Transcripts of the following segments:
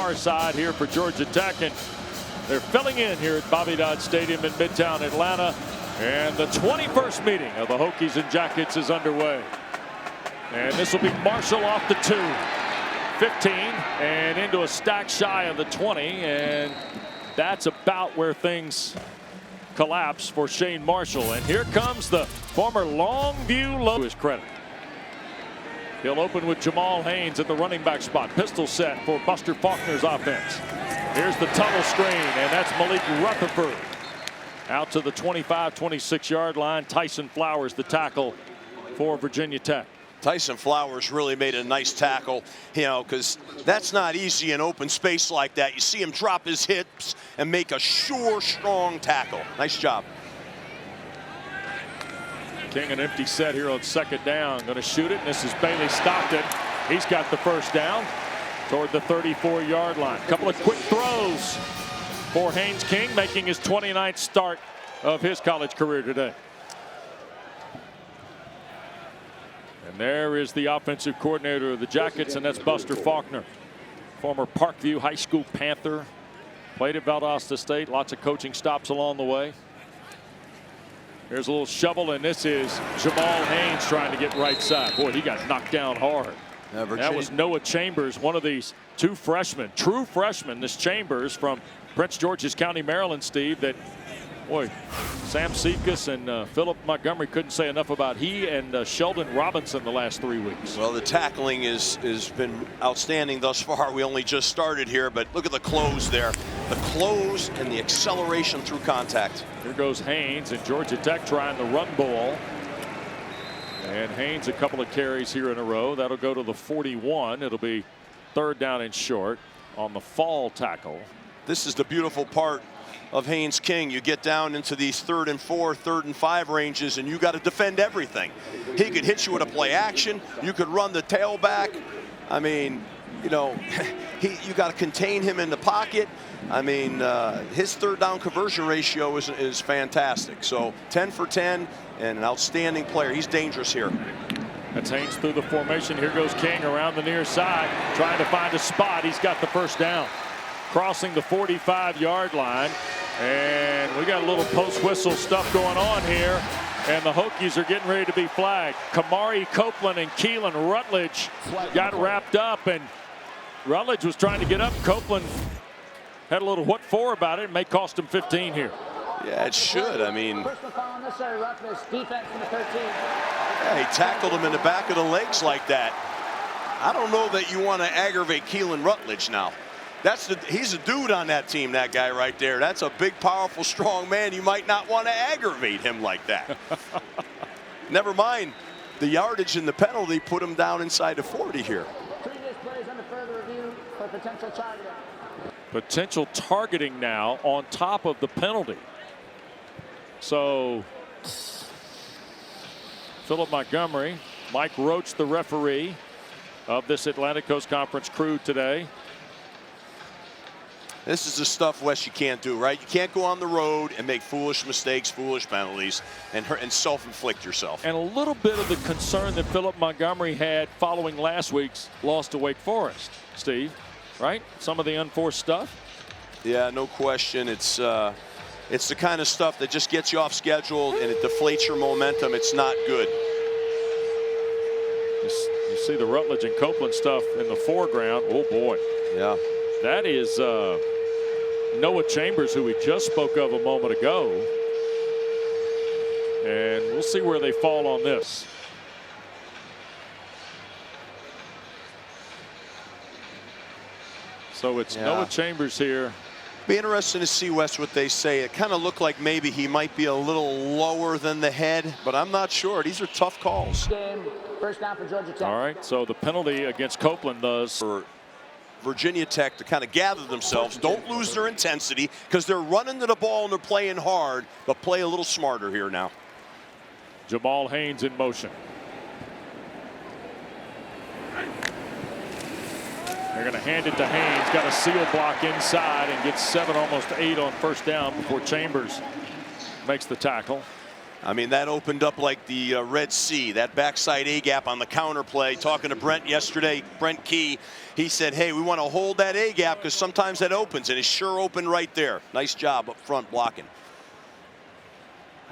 far side here for Georgia Tech, and they're filling in here at Bobby Dodd Stadium in Midtown Atlanta. And the 21st meeting of the Hokies and Jackets is underway. And this will be Marshall off the 2. 15 and into a stack shy of the 20, and that's about where things collapse for Shane Marshall. And here comes the former Longview low to his credit. He'll open with Jamal Haynes at the running back spot. Pistol set for Buster Faulkner's offense. Here's the tunnel screen, and that's Malik Rutherford out to the 25-26 yard line. Tyson Flowers the tackle for Virginia Tech. Tyson Flowers really made a nice tackle, you know, because that's not easy in open space like that. You see him drop his hips and make a sure, strong tackle. Nice job. King an empty set here on second down. Going to shoot it. And this is Bailey Stockton. He's got the first down toward the 34 yard line. Couple of quick throws for Haynes King, making his 29th start of his college career today. And there is the offensive coordinator of the Jackets, and that's Buster Faulkner, former Parkview High School Panther. Played at Valdosta State. Lots of coaching stops along the way. Here's a little shovel, and this is Jamal Haynes trying to get right side. Boy, he got knocked down hard. That was Noah Chambers, one of these two freshmen, true freshmen. This Chambers from Prince George's County, Maryland, Steve, that, boy, Sam Sekas and Philip Montgomery couldn't say enough about. He and Sheldon Robinson the last 3 weeks. Well, the tackling has been outstanding thus far. We only just started here, but look at the close there. The close and the acceleration through contact. Here goes Haynes, and Georgia Tech trying the run ball. And Haynes a couple of carries here in a row. That'll go to the 41. It'll be third down and short on the fall tackle. This is the beautiful part of Haynes King. You get down into these 3rd and 4, 3rd and 5 ranges, and you got to defend everything. He could hit you with a play action. You could run the tailback. I mean, you know, you got to contain him in the pocket. I mean, his third down conversion ratio is fantastic. So 10 for 10 and an outstanding player. He's dangerous here. That's Haynes through the formation. Here goes King around the near side, trying to find a spot. He's got the first down. Crossing the 45 yard line, and we got a little post whistle stuff going on here, and the Hokies are getting ready to be flagged. Kamari Copeland and Keelan Rutledge got wrapped up, and Rutledge was trying to get up. Copeland had a little what for about it. It may cost him 15 here. Yeah, it should. I mean, yeah, he tackled him in the back of the legs like that. I don't know that you want to aggravate Keelan Rutledge now. He's a dude on that team, that guy right there. That's a big, powerful, strong man. You might not want to aggravate him like that. Never mind the yardage and the penalty put him down inside the 40 here. Previous plays under further review for potential targeting. Potential targeting now on top of the penalty. So Philip Montgomery, Mike Roach, the referee of this Atlantic Coast Conference crew today. This is the stuff, Wes, you can't do, right? You can't go on the road and make foolish mistakes, foolish penalties, and self-inflict yourself. And a little bit of the concern that Philip Montgomery had following last week's loss to Wake Forest, Steve, right? Some of the unforced stuff. Yeah, no question. It's the kind of stuff that just gets you off schedule and it deflates your momentum. It's not good. You see the Rutledge and Copeland stuff in the foreground. Oh, boy. Yeah. That is Noah Chambers, who we just spoke of a moment ago. And we'll see where they fall on this. So it's Noah Chambers here. Be interesting to see, Wes, what they say. It kind of looked like maybe he might be a little lower than the head, but I'm not sure. These are tough calls. First down for Georgia Tech. All right, so the penalty against Copeland does. For Virginia Tech to kind of gather themselves, don't lose their intensity, because they're running to the ball and they're playing hard, but play a little smarter here now. Jamal Haynes in motion. They're going to hand it to Haynes. Got a seal block inside and gets 7, almost 8 on first down before Chambers makes the tackle. I mean, that opened up like the Red Sea, that backside A-gap on the counter play. Talking to Brent yesterday, Brent Key, he said, hey, we want to hold that A-gap because sometimes that opens, and it sure opened right there. Nice job up front blocking.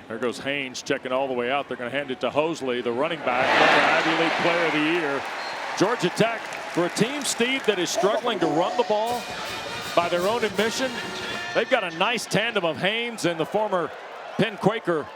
There goes Haynes checking all the way out. They're going to hand it to Hosley, the running back, Ivy League Player of the Year. Georgia Tech, for a team, Steve, that is struggling to run the ball by their own admission, they've got a nice tandem of Haynes and the former Penn Quaker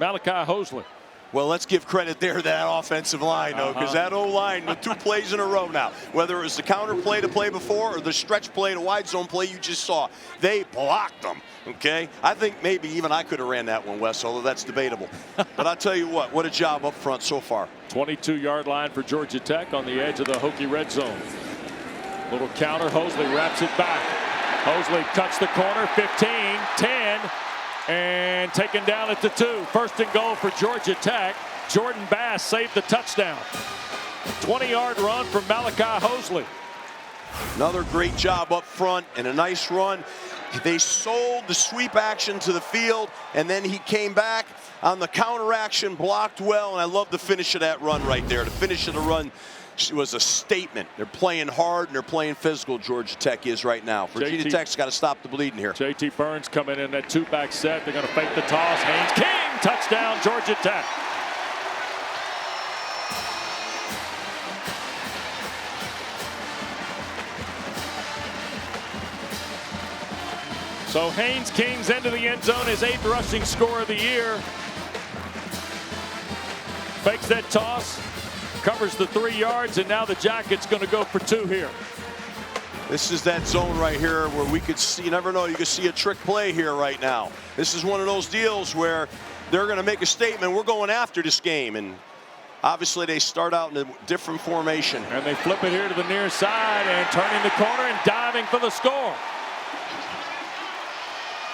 Malachi Hosley. Well, let's give credit there to that offensive line, though, because that O-line with 2 plays in a row now, whether it was the counter play to play before or the stretch play to wide zone play you just saw, they blocked them, okay? I think maybe even I could have ran that one, Wes, although that's debatable. But I'll tell you what a job up front so far. 22-yard line for Georgia Tech on the edge of the Hokie red zone. Little counter, Hosley wraps it back. Hosley cuts the corner, 15, 10. And taken down at the 2. 1st and goal for Georgia Tech. Jordan Bass saved the touchdown. 20-yard run from Malachi Hosley. Another great job up front and a nice run. They sold the sweep action to the field, and then he came back on the counter action, blocked well, and I love the finish of that run right there. The finish of the run was a statement. They're playing hard and they're playing physical, Georgia Tech is right now. Virginia Tech's got to stop the bleeding here. JT Burns coming in that 2-back set. They're going to fake the toss. Haynes King, touchdown, Georgia Tech. So Haynes King's into the end zone, his 8th rushing score of the year. Fakes that toss. Covers the 3 yards, and now the Jackets going to go for 2 here. This is that zone right here where we could see, you never know, you could see a trick play here right now. This is one of those deals where they're going to make a statement, we're going after this game. And obviously they start out in a different formation. And they flip it here to the near side and turning the corner and diving for the score.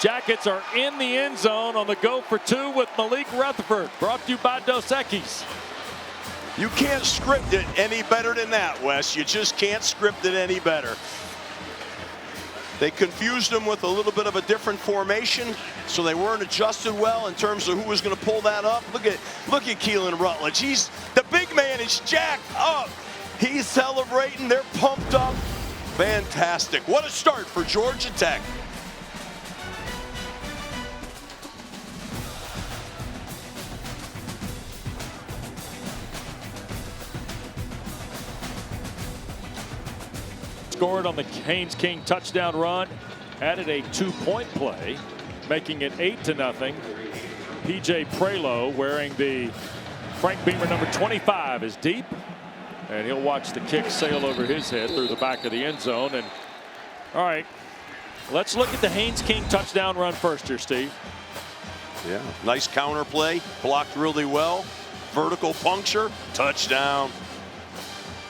Jackets are in the end zone on the go for 2 with Malik Rutherford. Brought to you by Dos Equis. You can't script it any better than that, Wes. You just can't script it any better. They confused them with a little bit of a different formation, so they weren't adjusted well in terms of who was going to pull that up. Look at Keelan Rutledge. He's the big man is jacked up. He's celebrating. They're pumped up. Fantastic. What a start for Georgia Tech. Scored on the Haynes King touchdown run, added a 2-point play, making it 8-0. PJ Prelo wearing the Frank Beamer number 25 is deep, and he'll watch the kick sail over his head through the back of the end zone. And all right, let's look at the Haynes King touchdown run first here, Steve. Yeah, nice counter play, blocked really well, vertical puncture, touchdown.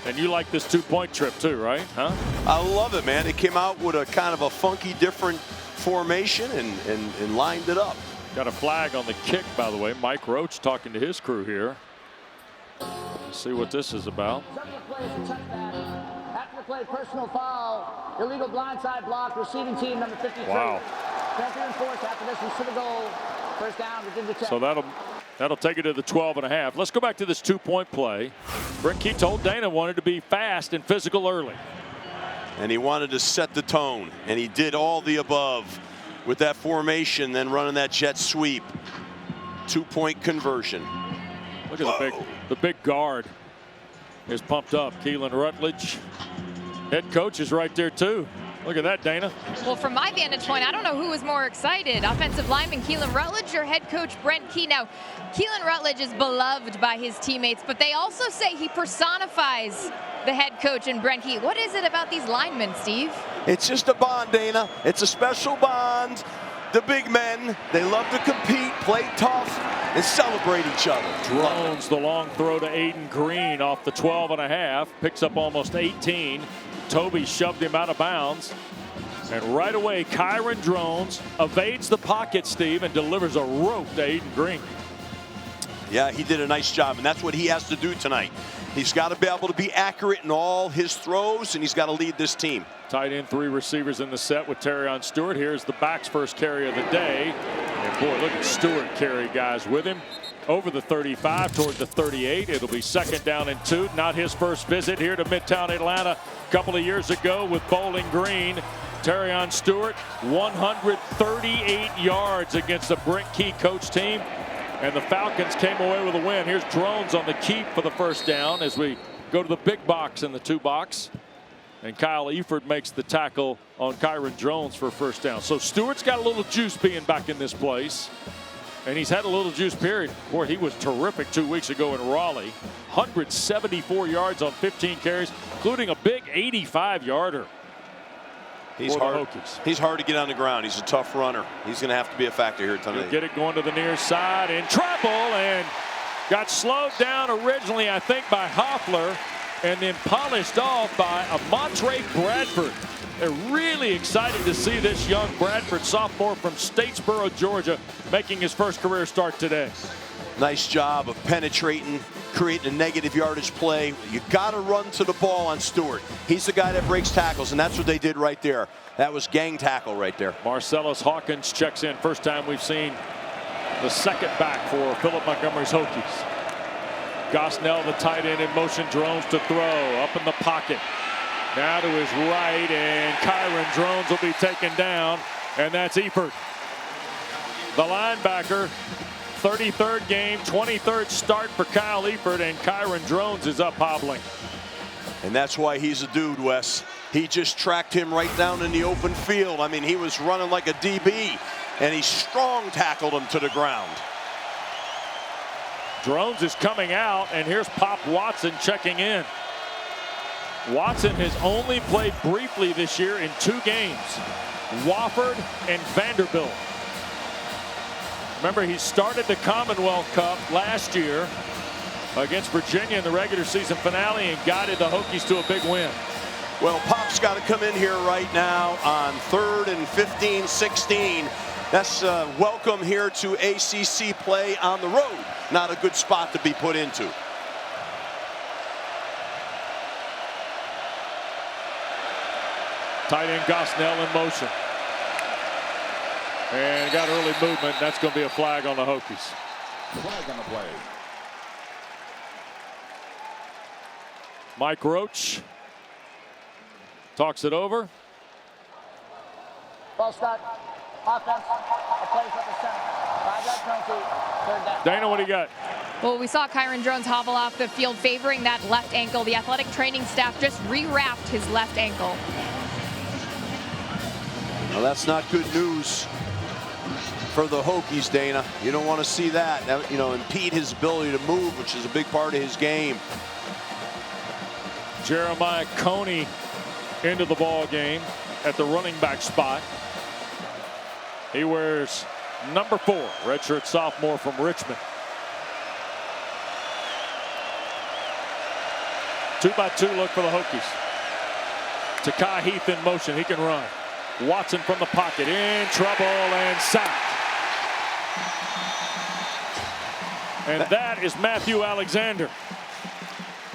And you like this 2-point trip too, right? Huh? I love it, man. It came out with a kind of a funky, different formation and lined it up. Got a flag on the kick, by the way. Mike Roach talking to his crew here. Let's see what this is about. After the play, personal foul, illegal blindside block, receiving team number 53. Wow. Penalty enforced after this is to the goal. First down, Virginia Tech. So that'll take it to the 12.5. Let's go back to this 2-point play. Brent Key told Dana wanted to be fast and physical early. And he wanted to set the tone, and he did all the above with that formation, then running that jet sweep. 2-point conversion. Look at the big guard is pumped up. Keelan Rutledge, head coach, is right there too. Look at that, Dana. Well, from my vantage point, I don't know who was more excited, offensive lineman Keelan Rutledge or head coach Brent Key. Now, Keelan Rutledge is beloved by his teammates, but they also say he personifies the head coach and Brent Key. What is it about these linemen, Steve? It's just a bond, Dana. It's a special bond. The big men, they love to compete, play tough, and celebrate each other. Drones, the long throw to Aiden Green off the 12.5, picks up almost 18. Toby shoved him out of bounds. And right away, Kyron Drones evades the pocket, Steve, and delivers a rope to Aiden Green. Yeah, he did a nice job, and that's what he has to do tonight. He's got to be able to be accurate in all his throws, and he's got to lead this team. Tight end, 3 receivers in the set with Terrion Stewart. Here's the back's first carry of the day. And Boy, look at Stewart carry guys with him. Over the 35 toward the 38. It'll be 2nd down and 2. Not his first visit here to Midtown Atlanta. A couple of years ago with Bowling Green. Terrion Stewart, 138 yards against the Brent Key coach team. And the Falcons came away with a win. Here's Drones on the keep for the 1st down as we go to the big box and the 2 box. And Kyle Eford makes the tackle on Kyron Drones for 1st down. So Stewart's got a little juice being back in this place. And he's had a little juice period. Boy, he was terrific 2 weeks ago in Raleigh. 174 yards on 15 carries, including a big 85-yarder. He's hard to get on the ground. He's a tough runner. He's going to have to be a factor here tonight. He'll get it going to the near side in trouble and got slowed down originally, I think, by Hoffler and then polished off by Montre Bradford. They're really excited to see this young Bradford sophomore from Statesboro, Georgia, making his first career start today. Nice job of penetrating, creating a negative yardage play. You got to run to the ball on Stewart. He's the guy that breaks tackles, and that's what they did right there. That was gang tackle right there. Marcellus Hawkins checks in. First time we've seen the 2nd back for Philip Montgomery's Hokies. Gosnell, the tight end, in motion. Drones to throw up in the pocket. Now to his right, and Kyron Drones will be taken down, and that's Eford. The linebacker, 33rd game, 23rd start for Kyle Eford, and Kyron Drones is up hobbling. And that's why he's a dude, Wes. He just tracked him right down in the open field. I mean, he was running like a DB, and he strong tackled him to the ground. Drones is coming out, and here's Pop Watson checking in. Watson has only played briefly this year in 2 games, Wofford and Vanderbilt. Remember, he started the Commonwealth Cup last year against Virginia in the regular season finale and guided the Hokies to a big win. Well, Pop's got to come in here right now on 3rd and 15, 16. That's welcome here to ACC play on the road. Not a good spot to be put into. Tight end Gosnell in motion. And got early movement. That's going to be a flag on the Hokies. Flag on the play. Mike Roach talks it over. Ball start. Offense. A place at the center. 5-yard penalty. 3rd down. Dana, what do you got? Well, we saw Kyron Drones hobble off the field favoring that left ankle. The athletic training staff just rewrapped his left ankle. Well, that's not good news for the Hokies, Dana. You don't want to see that. That, you know, impede his ability to move, which is a big part of his game. Jeremiah Coney into the ball game at the running back spot. He wears number 4, redshirt sophomore from Richmond. 2-by-2 look for the Hokies. Takai Heath in motion. He can run. Watson from the pocket, in trouble and sacked. And that is Matthew Alexander.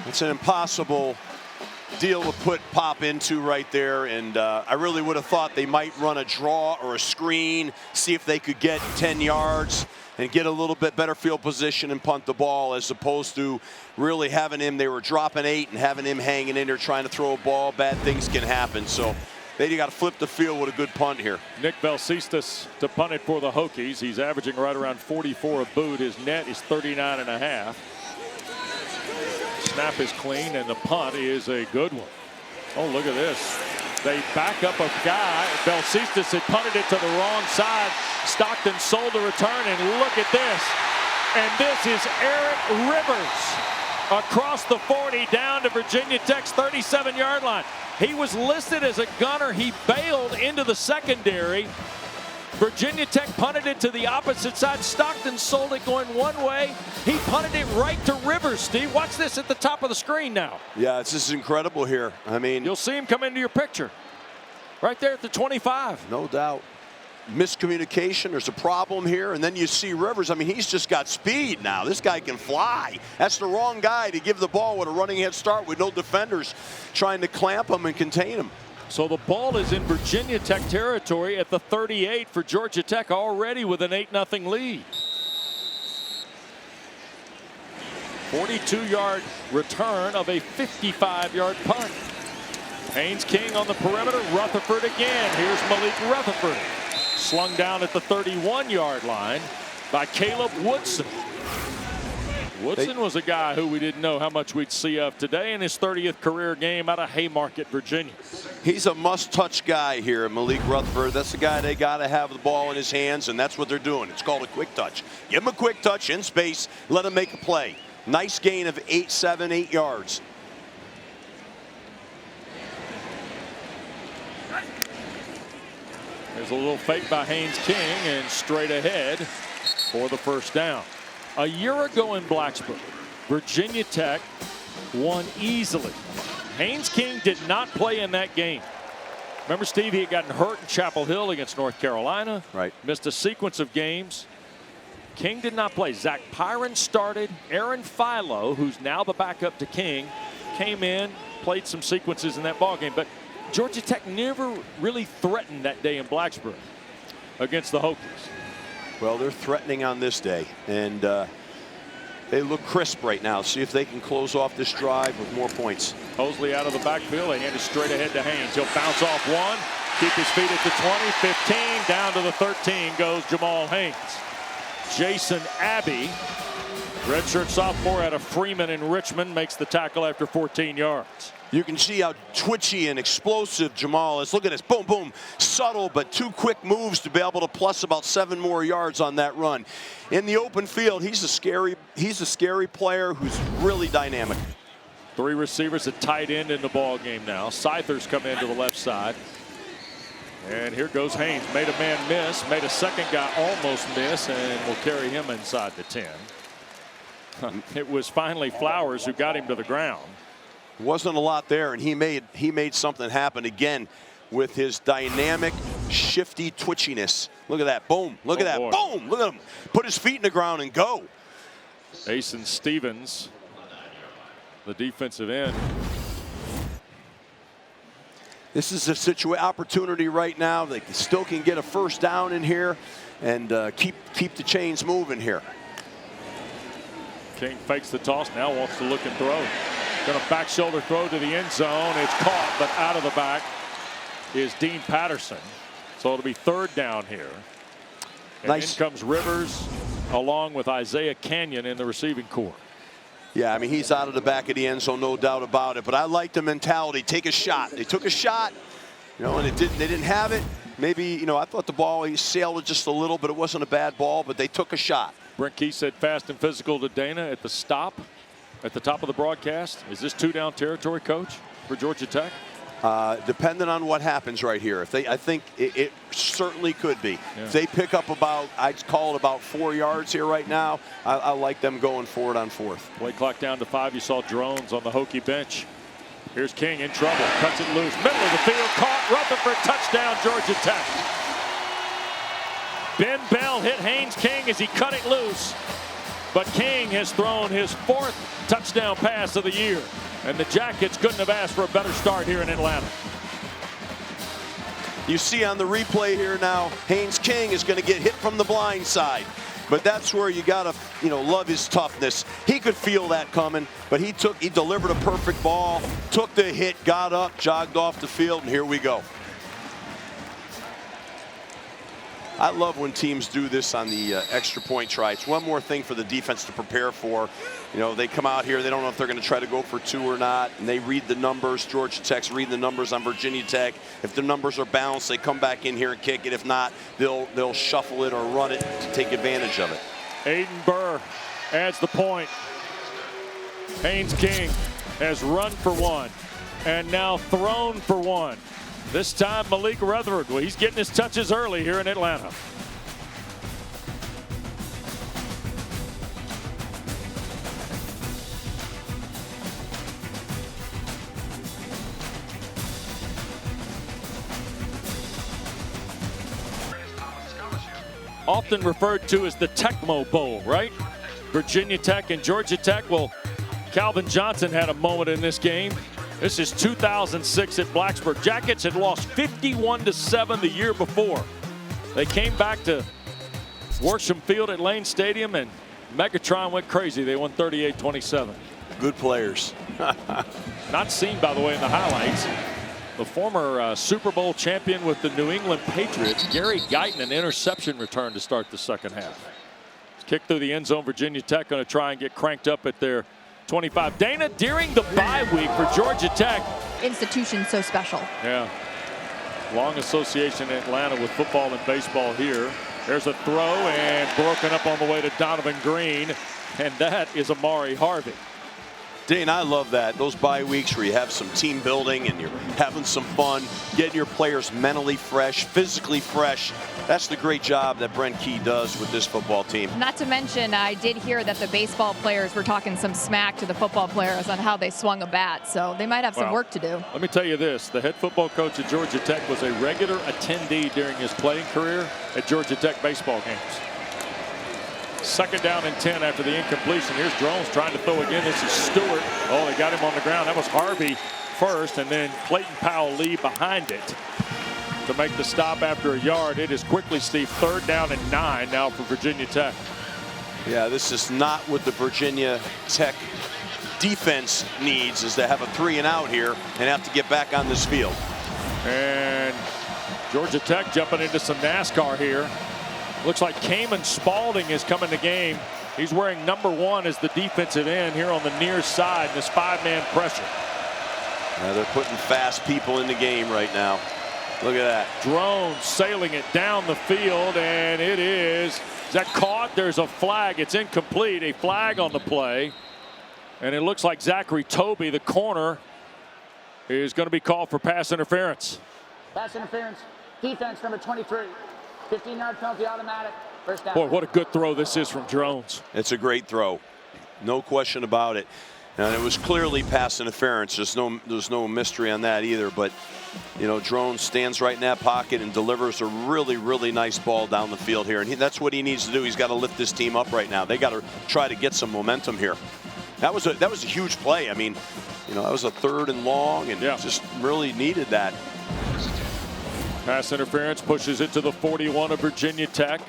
It's an impossible deal to put Pop into right there, and I really would have thought they might run a draw or a screen, see if they could get 10 yards and get a little bit better field position and punt the ball, as opposed to really having him. They were dropping 8 and having him hanging in there trying to throw a ball. Bad things can happen. So they got to flip the field with a good punt here. Nick Belsistas to punt it for the Hokies. He's averaging right around 44 a boot. His net is 39.5. Snap is clean, and the punt is a good one. Oh, look at this. They back up a guy. Belsistas had punted it to the wrong side. Stockton sold the return, and look at this. And this is Eric Rivers across the 40 down to Virginia Tech's 37-yard line. He was listed as a gunner. He bailed into the secondary. Virginia Tech punted it to the opposite side. Stockton sold it going one way. He punted it right to Rivers, Steve. Watch this at the top of the screen now. Yeah, this is incredible here. I mean, you'll see him come into your picture. Right there at the 25. No doubt. Miscommunication, there's a problem here, and then you see Rivers. I mean, he's just got speed now. This guy can fly. That's the wrong guy to give the ball with a running head start with no defenders trying to clamp him and contain him. So the ball is in Virginia Tech territory at the 38 for Georgia Tech, already with an 8-0 lead. 42-yard return of a 55-yard punt. Haynes King on the perimeter. Rutherford again. Here's Malik Rutherford. Slung down at the 31-yard line by Caleb Woodson. Woodson was a guy who we didn't know how much we'd see of today in his 30th career game out of Haymarket, Virginia. He's a must-touch guy here, Malik Rutherford. That's the guy they got to have the ball in his hands, and that's what they're doing. It's called a quick touch. Give him a quick touch in space. Let him make a play. Nice gain of 8 yards. There's a little fake by Haynes King and straight ahead for the first down. A year ago in Blacksburg, Virginia Tech won easily. Haynes King did not play in that game. Remember, Steve, he had gotten hurt in Chapel Hill against North Carolina. Right. Missed a sequence of games. King did not play. Zach Pyron started. Aaron Philo, who's now the backup to King, came in, played some sequences in that ball game. But Georgia Tech never really threatened that day in Blacksburg against the Hokies. Well, they're threatening on this day, and they look crisp right now. See if they can close off this drive with more points. Hosley out of the backfield. They hand it straight ahead to Haynes. He'll bounce off one, keep his feet at the 20, 15, down to the 13 goes Jamal Haynes. Jason Abbey, redshirt sophomore out of Freeman in Richmond, makes the tackle after 14 yards. You can see how twitchy and explosive Jamal is. Look at this, boom, boom, subtle, but two quick moves to be able to plus about 7 more yards on that run. In the open field, he's a scary player who's really dynamic. 3 receivers at tight end in the ball game now. Scythers come in to the left side. And here goes Haynes. Made a man miss, made a second guy almost miss, and will carry him inside the 10. It was finally Flowers who got him to the ground. Wasn't a lot there, and he made something happen again with his dynamic, shifty twitchiness. Look at that, boom, look at that, boy. Boom, look at him. Put his feet in the ground and go. Asen Stevens, the defensive end. This is a opportunity right now. They still can get a first down in here and keep the chains moving here. King fakes the toss, now wants to look and throw. Going to back shoulder throw to the end zone. It's caught, but out of the back is Dean Patterson. So it'll be 3rd down here. And nice. in comes Rivers along with Isaiah Canyon in the receiving corps. Yeah, I mean, he's out of the back of the end zone, no doubt about it. But I like the mentality. Take a shot. They took a shot, you know, and they didn't have it. Maybe, you know, I thought the ball, he sailed it just a little, but it wasn't a bad ball, but they took a shot. Brent Key said fast and physical to Dana at the stop at the top of the broadcast. Is this 2-down territory, Coach, for Georgia Tech? Depending on what happens right here. I think it certainly could be. Yeah. If they pick up I'd call it about 4 yards here right now, I like them going for it on 4th. Play clock down to 5. You saw Drones on the Hokie bench. Here's King in trouble. Cuts it loose. Middle of the field. Caught. Rutherford. Touchdown, Georgia Tech. Ben Bell hit Haynes King as he cut it loose. But King has thrown his 4th touchdown pass of the year. And the Jackets couldn't have asked for a better start here in Atlanta. You see on the replay here now, Haynes King is going to get hit from the blind side. But that's where you got to, love his toughness. He could feel that coming, but he delivered a perfect ball, took the hit, got up, jogged off the field, and here we go. I love when teams do this on the extra point try. It's one more thing for the defense to prepare for. They come out here, they don't know if they're going to try to go for 2 or not, and they read the numbers. Georgia Tech's reading the numbers on Virginia Tech. If the numbers are balanced, they come back in here and kick it. If not, they'll shuffle it or run it to take advantage of it. Aiden Burr adds the point. Haynes King has run for 1 and now thrown for 1. This time Malik Rutherford, well, he's getting his touches early here in Atlanta. Often referred to as the Tecmo Bowl, right? Virginia Tech and Georgia Tech. Well, Calvin Johnson had a moment in this game. This is 2006 at Blacksburg. Jackets had lost 51-7 the year before. They came back to Worsham Field at Lane Stadium, and Megatron went crazy. They won 38-27. Good players. Not seen, by the way, in the highlights. The former Super Bowl champion with the New England Patriots, Gary Guyton, an interception return to start the second half. Kick through the end zone. Virginia Tech going to try and get cranked up at their 25. Dana, during the bye week for Georgia Tech. Institution so special. Yeah. Long association in Atlanta with football and baseball here. There's a throw and broken up on the way to Donovan Green. And that is Amari Harvey. Dane, I love that. Those bye weeks where you have some team building and you're having some fun, getting your players mentally fresh, physically fresh. That's the great job that Brent Key does with this football team. Not to mention, I did hear that the baseball players were talking some smack to the football players on how they swung a bat, so they might have some work to do. Let me tell you this. The head football coach at Georgia Tech was a regular attendee during his playing career at Georgia Tech baseball games. Second down and 10 after the incompletion. Here's Drones trying to throw again. This is Stewart. Oh, they got him on the ground. That was Harvey first, and then Clayton Powell-Lee behind it to make the stop after a yard. It is quickly, Steve, 3rd down and 9 now for Virginia Tech. Yeah, this is not what the Virginia Tech defense needs, is to have a 3-and-out here and have to get back on this field. And Georgia Tech jumping into some NASCAR here. Looks like Cayman Spalding is coming to game. He's wearing number 1 as the defensive end here on the near side in this 5-man pressure. Yeah, they're putting fast people in the game right now. Look at that. Drones sailing it down the field, and it is that caught? There's a flag. It's incomplete. A flag on the play. And it looks like Zachary Toby, the corner, is going to be called for pass interference. Pass interference. Defense number 23. 15-yard penalty automatic. First down. Boy, what a good throw this is from Drones. It's a great throw. No question about it. And it was clearly pass interference. There's no mystery on that either. But, you know, Drones stands right in that pocket and delivers a really, really nice ball down the field here. And that's what he needs to do. He's got to lift this team up right now. They got to try to get some momentum here. That was a huge play. I mean, you know, that was a 3rd and long, and just really needed that. Pass interference pushes it to the 41 of Virginia Tech.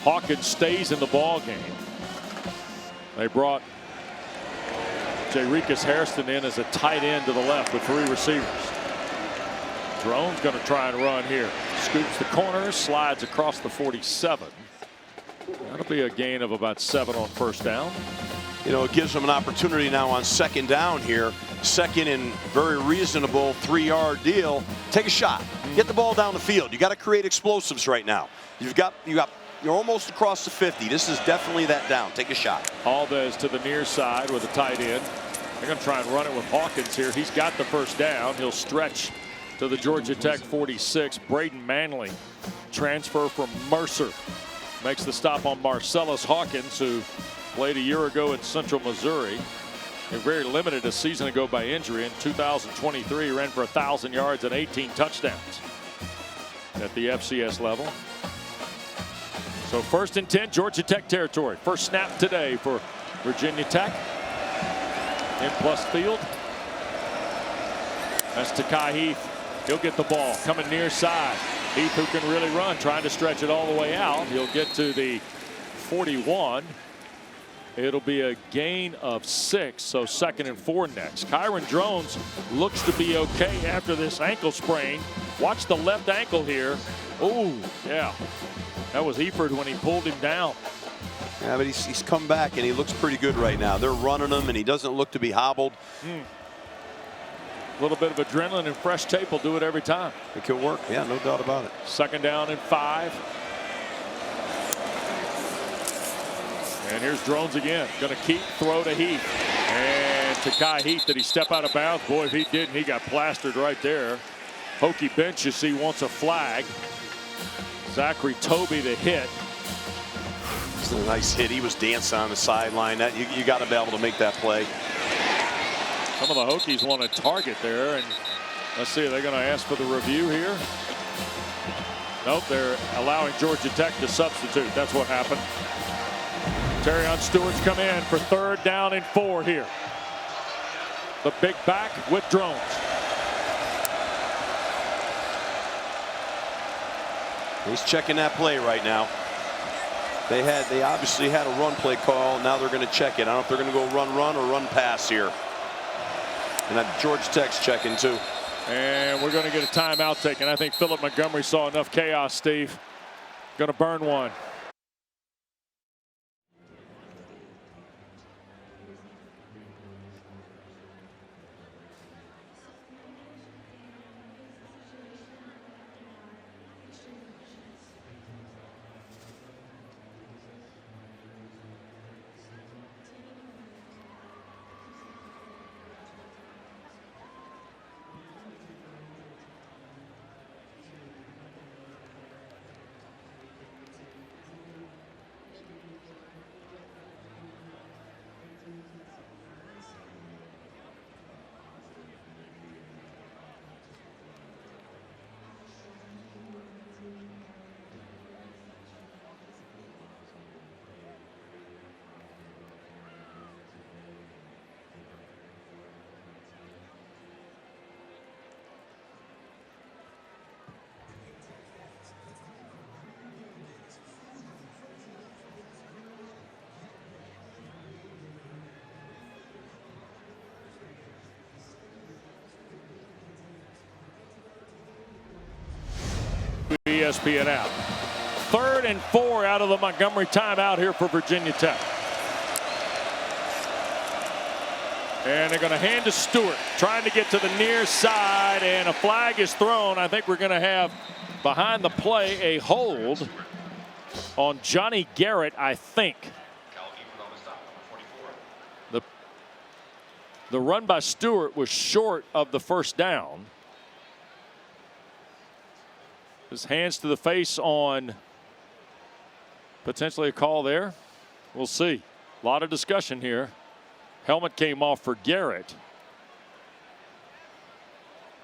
Hawkins stays in the ball game. They brought Jarikus Hairston in as a tight end to the left with 3 receivers. Drone's going to try and run here. Scoops the corner, slides across the 47. That'll be a gain of about 7 on first down. You know, it gives them an opportunity now on second down here. Second and very reasonable 3-yard deal. Take a shot. Get the ball down the field. You got to create explosives right now. You're almost across the 50. This is definitely that down. Take a shot. Alves to the near side with a tight end. They're going to try and run it with Hawkins here. He's got the first down. He'll stretch to the Georgia Tech 46. Braden Manley, transfer from Mercer, makes the stop on Marcellus Hawkins, who played a year ago in Central Missouri. They're very limited a season ago by injury. In 2023, ran for 1,000 yards and 18 touchdowns at the FCS level. So 1st and 10, Georgia Tech territory. First snap today for Virginia Tech. In plus field. That's Takai Heath. He'll get the ball coming near side. Heath, who can really run, trying to stretch it all the way out. He'll get to the 41. It'll be a gain of 6, so 2nd and 4 next. Kyron Drones looks to be okay after this ankle sprain. Watch the left ankle here. Oh, yeah. That was Eford when he pulled him down. Yeah, but he's come back and he looks pretty good right now. They're running him and he doesn't look to be hobbled. A little bit of adrenaline and fresh tape will do it every time. It can work, yeah, no doubt about it. 2nd down and 5. And here's Drones again. Going to keep, throw to Heath. And Takai Heath, did he step out of bounds? Boy, if he didn't, he got plastered right there. Hokie bench, you see, wants a flag. Zachary Toby the hit. It's a nice hit. He was dancing on the sideline. That you got to be able to make that play. Some of the Hokies want a target there, and let's see, are they going to ask for the review here? Nope, they're allowing Georgia Tech to substitute. That's what happened. Terrion Stewart's come in for 3rd down and 4 here. the big back with Drones. He's checking that play right now. They obviously had a run play call. Now they're going to check it. I don't know if they're going to go run or run pass here. And that Georgia Tech's checking too. And we're going to get a timeout taken. I think Philip Montgomery saw enough chaos, Steve. Going to burn one. ESPN app. 3rd and 4 out of the Montgomery timeout here for Virginia Tech. And they're going to hand to Stewart, trying to get to the near side, and a flag is thrown. I think we're going to have behind the play a hold on Johnny Garrett, I think. The run by Stewart was short of the first down. His hands to the face on potentially a call there. We'll see. A lot of discussion here. Helmet came off for Garrett.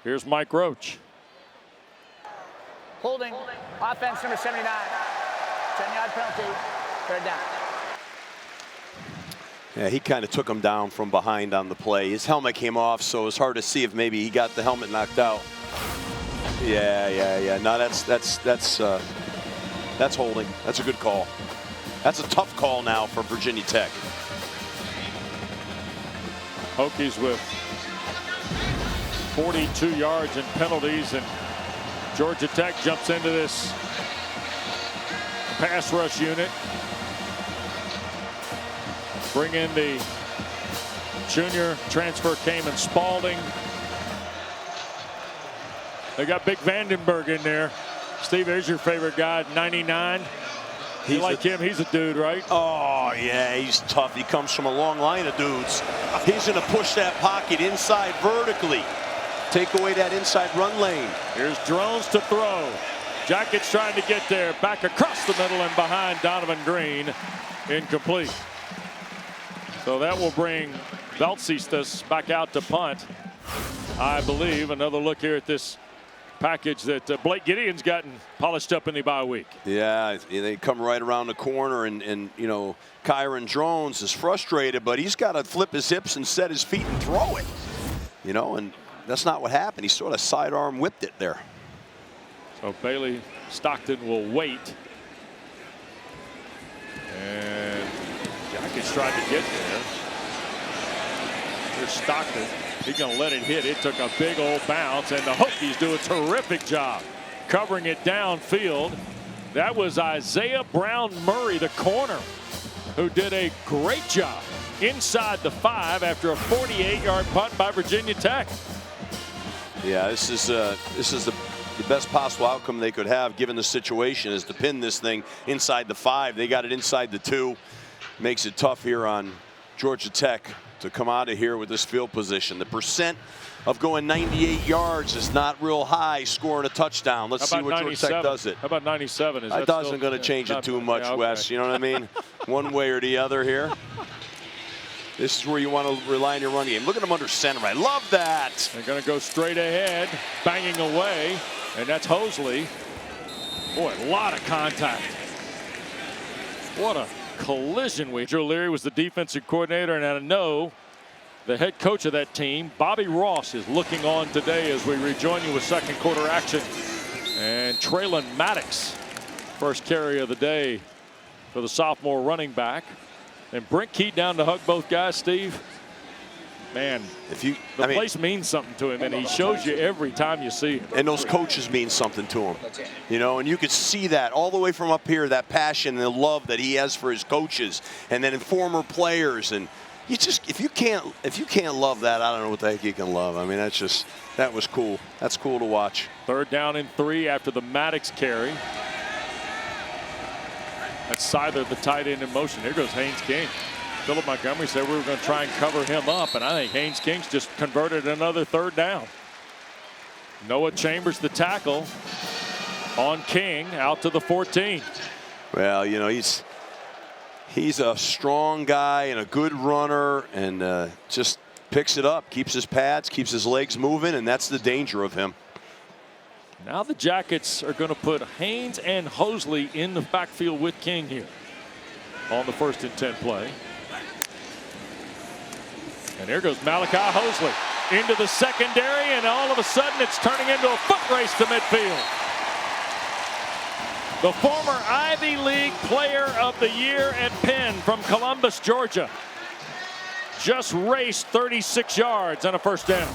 Here's Mike Roach. Holding. Offense number 79. 10-yard penalty. 3rd down. Yeah, he kind of took him down from behind on the play. His helmet came off, so it was hard to see if maybe he got the helmet knocked out. Yeah. No, that's holding. That's a good call. That's a tough call now for Virginia Tech. Hokies with 42 yards in penalties, and Georgia Tech jumps into this pass rush unit. Bring in the junior transfer Cayman Spalding. They got Big Vandenberg in there. Steve, there's your favorite guy, 99. You like him? He's a dude, right? Oh, yeah, he's tough. He comes from a long line of dudes. He's going to push that pocket inside vertically. Take away that inside run lane. Here's Drones to throw. Jackets trying to get there. Back across the middle and behind Donovan Green. Incomplete. So that will bring Beltsistas back out to punt, I believe. Another look here at this package that Blake Gideon's gotten polished up in the bye week. Yeah, they come right around the corner, and you know, Kyron Drones is frustrated, but he's got to flip his hips and set his feet and throw it. You know, and that's not what happened. He sort of sidearm whipped it there. So Bailey Stockton will wait. And Jackets tried to get there. Here's Stockton. He's going to let it hit. It took a big old bounce, and the Hokies do a terrific job covering it downfield. That was Isaiah Brown Murray, the corner, who did a great job inside the 5 after a 48-yard punt by Virginia Tech. Yeah, this is the best possible outcome they could have given the situation, is to pin this thing inside the 5. They got it inside the 2. Makes it tough here on Georgia Tech to come out of here with this field position. The percent of going 98 yards is not real high, scoring a touchdown. Let's see what Georgia Tech does it. How about 97? Is that doesn't going to change it too much, okay. Wes. You know what I mean? One way or the other here. This is where you want to rely on your run game. Look at them under center. I love that. They're going to go straight ahead, banging away, and that's Hosley. Boy, a lot of contact. What a collision. Joe Leary was the defensive coordinator, and I know the head coach of that team, Bobby Ross, is looking on today as we rejoin you with second quarter action. And Traylon Maddox, first carry of the day for the sophomore running back. And Brent Key down to hug both guys, Steve. Man, the place means something to him, and he shows you every time you see him. And those coaches mean something to him, you know, and you could see that all the way from up here, that passion and the love that he has for his coaches and then former players. And you just, if you can't love that, I don't know what the heck you can love. I mean, that was cool. That's cool to watch. 3rd down and 3 after the Maddox carry. That's Seither, the tight end, in motion. Here goes Haynes King. Philip Montgomery said we were going to try and cover him up, and I think Haynes King's just converted another 3rd down. Noah Chambers, the tackle on King, out to the 14. Well, you know, he's a strong guy and a good runner, and just picks it up, keeps his pads, keeps his legs moving, and that's the danger of him. Now the Jackets are going to put Haynes and Hosley in the backfield with King here on the 1st and 10 play. And here goes Malachi Hosley into the secondary, and all of a sudden it's turning into a foot race to midfield. The former Ivy League Player of the Year at Penn from Columbus, Georgia, just raced 36 yards on a 1st down.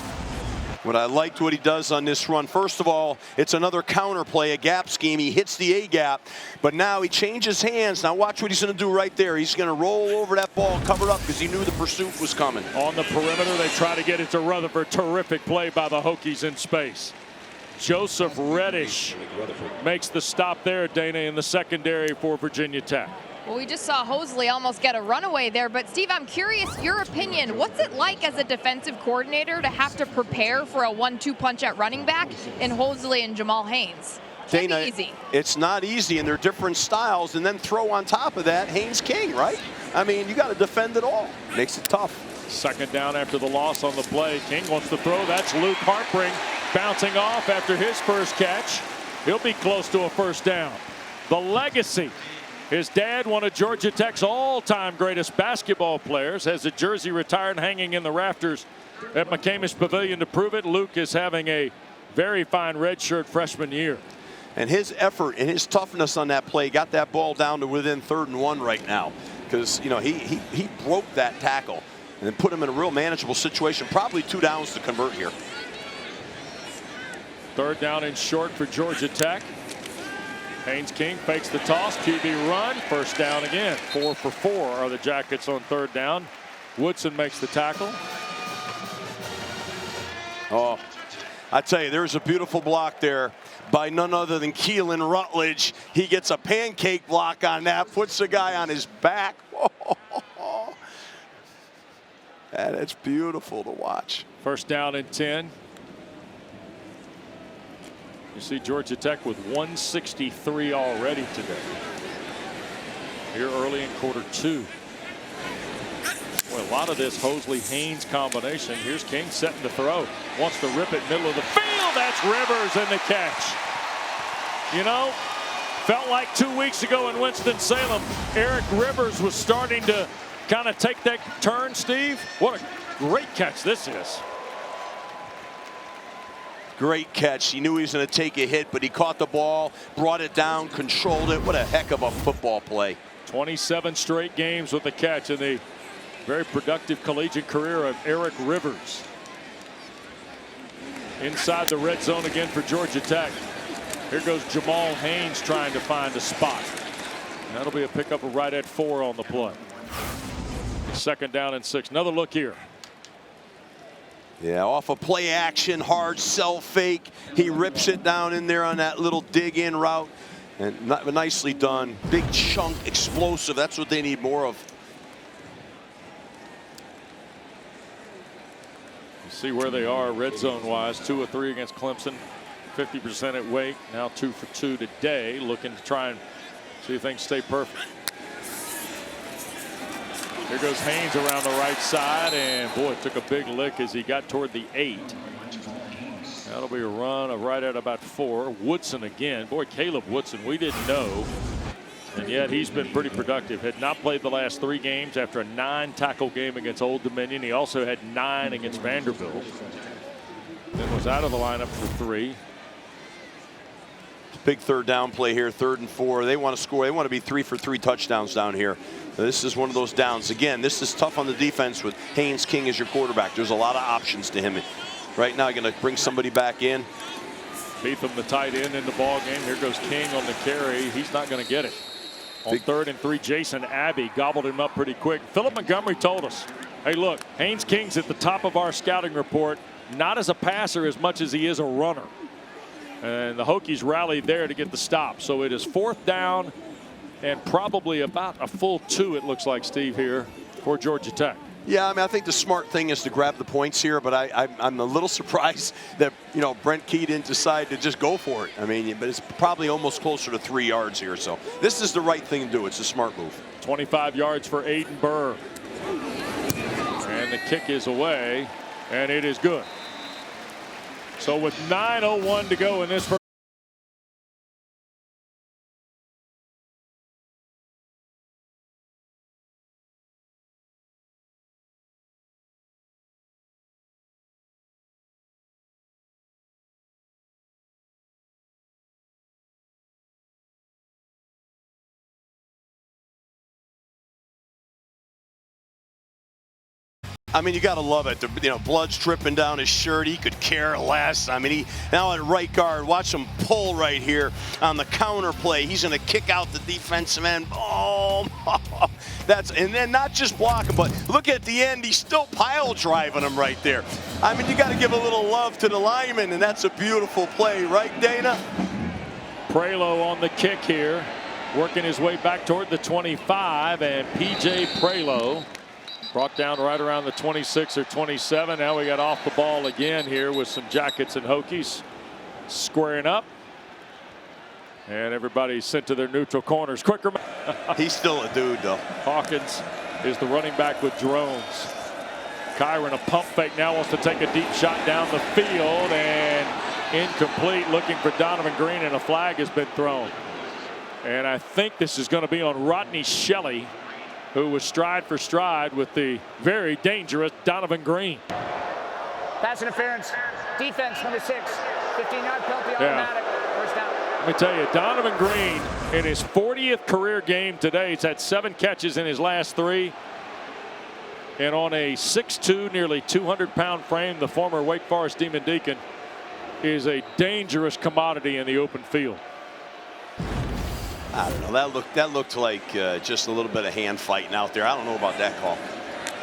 What I liked what he does on this run, first of all, it's another counter play, a gap scheme. He hits the A gap, but now he changes hands. Now watch what he's going to do right there. He's going to roll over that ball, cover up, because he knew the pursuit was coming. On the perimeter, they try to get it to Rutherford. Terrific play by the Hokies in space. Joseph Reddish makes the stop there, Dana, in the secondary for Virginia Tech. Well, we just saw Hosley almost get a runaway there, but Steve, I'm curious your opinion. What's it like as a defensive coordinator to have to prepare for a 1-2 punch at running back in Hosley and Jamal Haynes? Can't Dana, be easy. It's not easy, and they're different styles, and then throw on top of that Haynes King, right? I mean, you got to defend it all. Makes it tough. 2nd down after the loss on the play. King wants to throw. That's Luke Harpring bouncing off after his first catch. He'll be close to a 1st down. The legacy. His dad, one of Georgia Tech's all-time greatest basketball players, has a jersey retired hanging in the rafters at McCamish Pavilion to prove it. Luke is having a very fine redshirt freshman year. And his effort and his toughness on that play got that ball down to within 3rd and 1 right now, because, you know, he broke that tackle and then put him in a real manageable situation. Probably 2 downs to convert here. 3rd down and short for Georgia Tech. Haynes King fakes the toss, QB run, 1st down again. 4 for 4 are the Jackets on 3rd down. Woodson makes the tackle. Oh, I tell you, there's a beautiful block there by none other than Keelan Rutledge. He gets a pancake block on that, puts the guy on his back. And it's beautiful to watch. 1st down and 10. You see Georgia Tech with 163 already today. Here early in quarter 2. Boy, a lot of this Hosley-Haynes combination. Here's King setting to throw. Wants to rip it middle of the field. That's Rivers in the catch. You know, felt like 2 weeks ago in Winston-Salem, Eric Rivers was starting to kind of take that turn, Steve. What a great catch this is. Great catch. He knew he was going to take a hit, but he caught the ball, brought it down, controlled it. What a heck of a football play. 27 straight games with the catch in the very productive collegiate career of Eric Rivers. Inside the red zone again for Georgia Tech. Here goes Jamal Haynes trying to find a spot. That'll be a pickup of right at 4 on the play. 2nd down and 6. Another look here. Yeah, off a play action, hard sell fake. He rips it down in there on that little dig in route. And nicely done. Big chunk, explosive. That's what they need more of. You see where they are red zone wise. 2 of 3 against Clemson. 50% at Wake. Now 2 for 2 today. Looking to try and see if things stay perfect. Here goes Haynes around the right side, and boy, took a big lick as he got toward the 8. That'll be a run of right at about 4. Woodson again. Boy, Caleb Woodson, we didn't know And yet he's been pretty productive. Had not played the last 3 games after a 9-tackle game against Old Dominion. He also had 9 against Vanderbilt. Then was out of the lineup for 3. Big third down play here, 3rd and 4. They want to score. They want to be 3 for 3 touchdowns down here. This is one of those downs. Again, this is tough on the defense with Haynes King as your quarterback. There's a lot of options to him. Right now, you're going to bring somebody back in. Beetham, the tight end, in the ball game. Here goes King on the carry. He's not going to get it. On 3rd and 3, Jason Abbey gobbled him up pretty quick. Philip Montgomery told us, hey, look, Haynes King's at the top of our scouting report, not as a passer as much as he is a runner. And the Hokies rallied there to get the stop. So it is 4th down and probably about a full 2, it looks like, Steve, here for Georgia Tech. Yeah, I mean, I think the smart thing is to grab the points here, but I'm a little surprised that, you know, Brent Key didn't decide to just go for it. I mean, but it's probably almost closer to 3 yards here. So this is the right thing to do. It's a smart move. 25 yards for Aiden Burr. And the kick is away, and it is good. So with 9:01 to go in this first. I mean, you got to love it. You know, blood's dripping down his shirt. He could care less. I mean, he now at right guard. Watch him pull right here on the counter play. He's going to kick out the defensive end. Oh, and then not just blocking, but look at the end. He's still pile driving him right there. I mean, you got to give a little love to the lineman, and that's a beautiful play, right, Dana? Prelo on the kick here, working his way back toward the 25, and P.J. Prelo brought down right around the 26 or 27. Now we got off the ball again here with some Jackets and Hokies squaring up. And everybody sent to their neutral corners. Quicker. He's still a dude, though. Hawkins is the running back with Drones. Kyron, a pump fake, now wants to take a deep shot down the field, and incomplete, looking for Donovan Green, and a flag has been thrown. And I think this is going to be on Rodney Shelley, who was stride for stride with the very dangerous Donovan Green. Pass interference. Defense, number 6. 15-yard penalty, automatic. First down. Let me tell you, Donovan Green, in his 40th career game today, he's had 7 catches in his last 3. And on a 6'2", nearly 200-pound frame, the former Wake Forest Demon Deacon is a dangerous commodity in the open field. I don't know. That looked like just a little bit of hand fighting out there. I don't know about that call.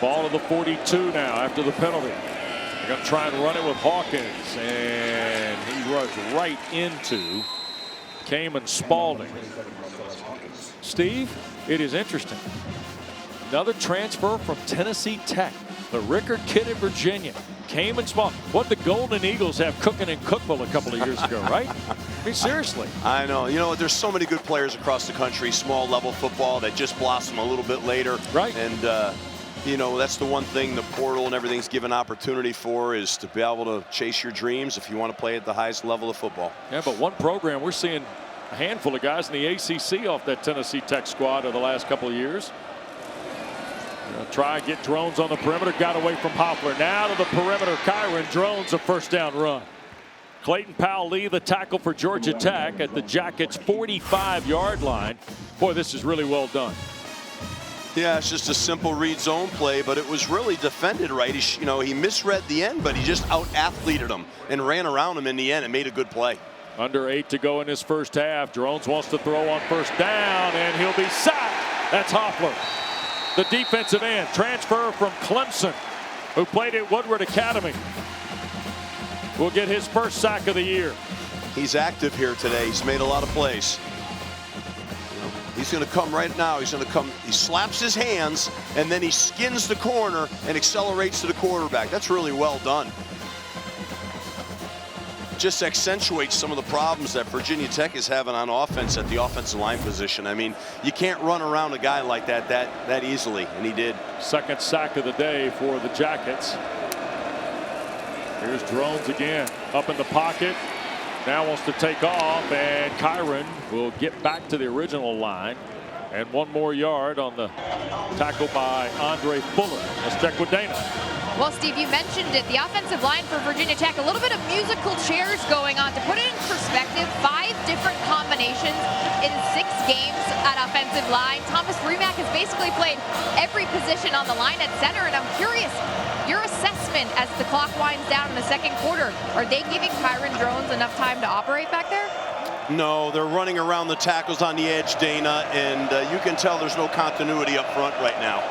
Ball to the 42 now after the penalty. They're going to try and run it with Hawkins, and he runs right into Cayman Spalding. Steve, it is interesting. Another transfer from Tennessee Tech. The Rickard kid in Virginia. Cayman Spalding. What the Golden Eagles have cooking in Cookville a couple of years ago, right? I mean, seriously. I know. You know, there's so many good players across the country, small level football, that just blossom a little bit later. Right. And, you know, that's the one thing the portal and everything's given opportunity for, is to be able to chase your dreams if you want to play at the highest level of football. Yeah, but one program, we're seeing a handful of guys in the ACC off that Tennessee Tech squad of the last couple of years. Try and get Drones on the perimeter. Got away from Hoffler. Now to the perimeter. Kyron Drones, a first down run. Clayton Powell-Lee, the tackle for Georgia Tech at the Jackets' 45-yard line. Boy, this is really well done. Yeah, it's just a simple read zone play, but it was really defended right. He misread the end, but he just out-athleted him and ran around him in the end and made a good play. Under 8 to go in this first half. Drones wants to throw on first down, and he'll be sacked. That's Hoffler, the defensive end, transfer from Clemson, who played at Woodward Academy. Will get his first sack of the year. He's active here today. He's made a lot of plays. He's going to come right now. He's going to come. He slaps his hands, and then he skins the corner and accelerates to the quarterback. That's really well done. Just accentuates some of the problems that Virginia Tech is having on offense at the offensive line position. I mean, you can't run around a guy like that easily, and he did. Second sack of the day for the Jackets. Here's Drones again, up in the pocket, now wants to take off, and Kyron will get back to the original line. And 1 more yard on the tackle by Andre Fuller. Let's check with Dana. Well, Steve, you mentioned it. The offensive line for Virginia Tech, a little bit of musical chairs going on. To put it in perspective, 5 different combinations in 6 games at offensive line. Thomas Remack has basically played every position on the line at center, and I'm curious, your assessment as the clock winds down in the second quarter, are they giving Kyron Drones enough time to operate back there? No, they're running around the tackles on the edge, Dana, and you can tell there's no continuity up front right now.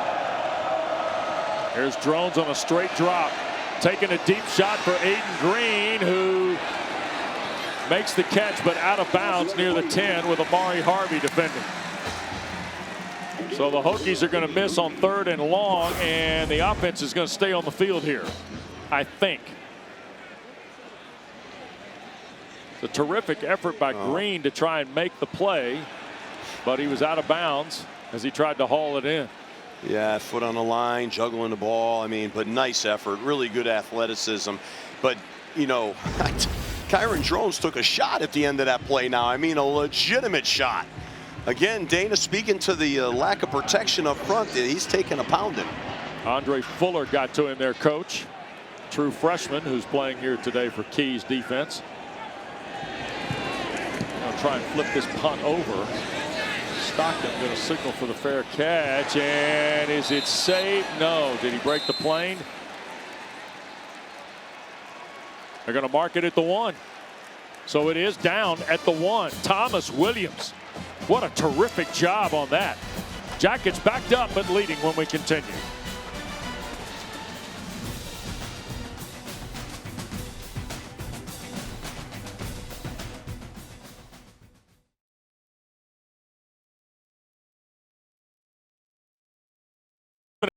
Here's Drones on a straight drop, taking a deep shot for Aiden Green, who makes the catch, but out of bounds near the 10 with Amari Harvey defending. So the Hokies are going to miss on 3rd and long, and the offense is going to stay on the field here, I think. It's a terrific effort by Green to try and make the play, but he was out of bounds as he tried to haul it in. Yeah, foot on the line, juggling the ball. I mean, but nice effort, really good athleticism. But, you know, Kyron Drones took a shot at the end of that play now. I mean, a legitimate shot. Again, Dana speaking to the lack of protection up front. He's taking a pounding. Andre Fuller got to him there, coach. True freshman who's playing here today for Keys defense. Try and flip this punt over. Stockton going to signal for the fair catch, and is it safe? No. Did he break the plane? They're going to mark it at the 1. So it is down at the 1. Thomas Williams. What a terrific job on that. Jackets backed up but leading when we continue.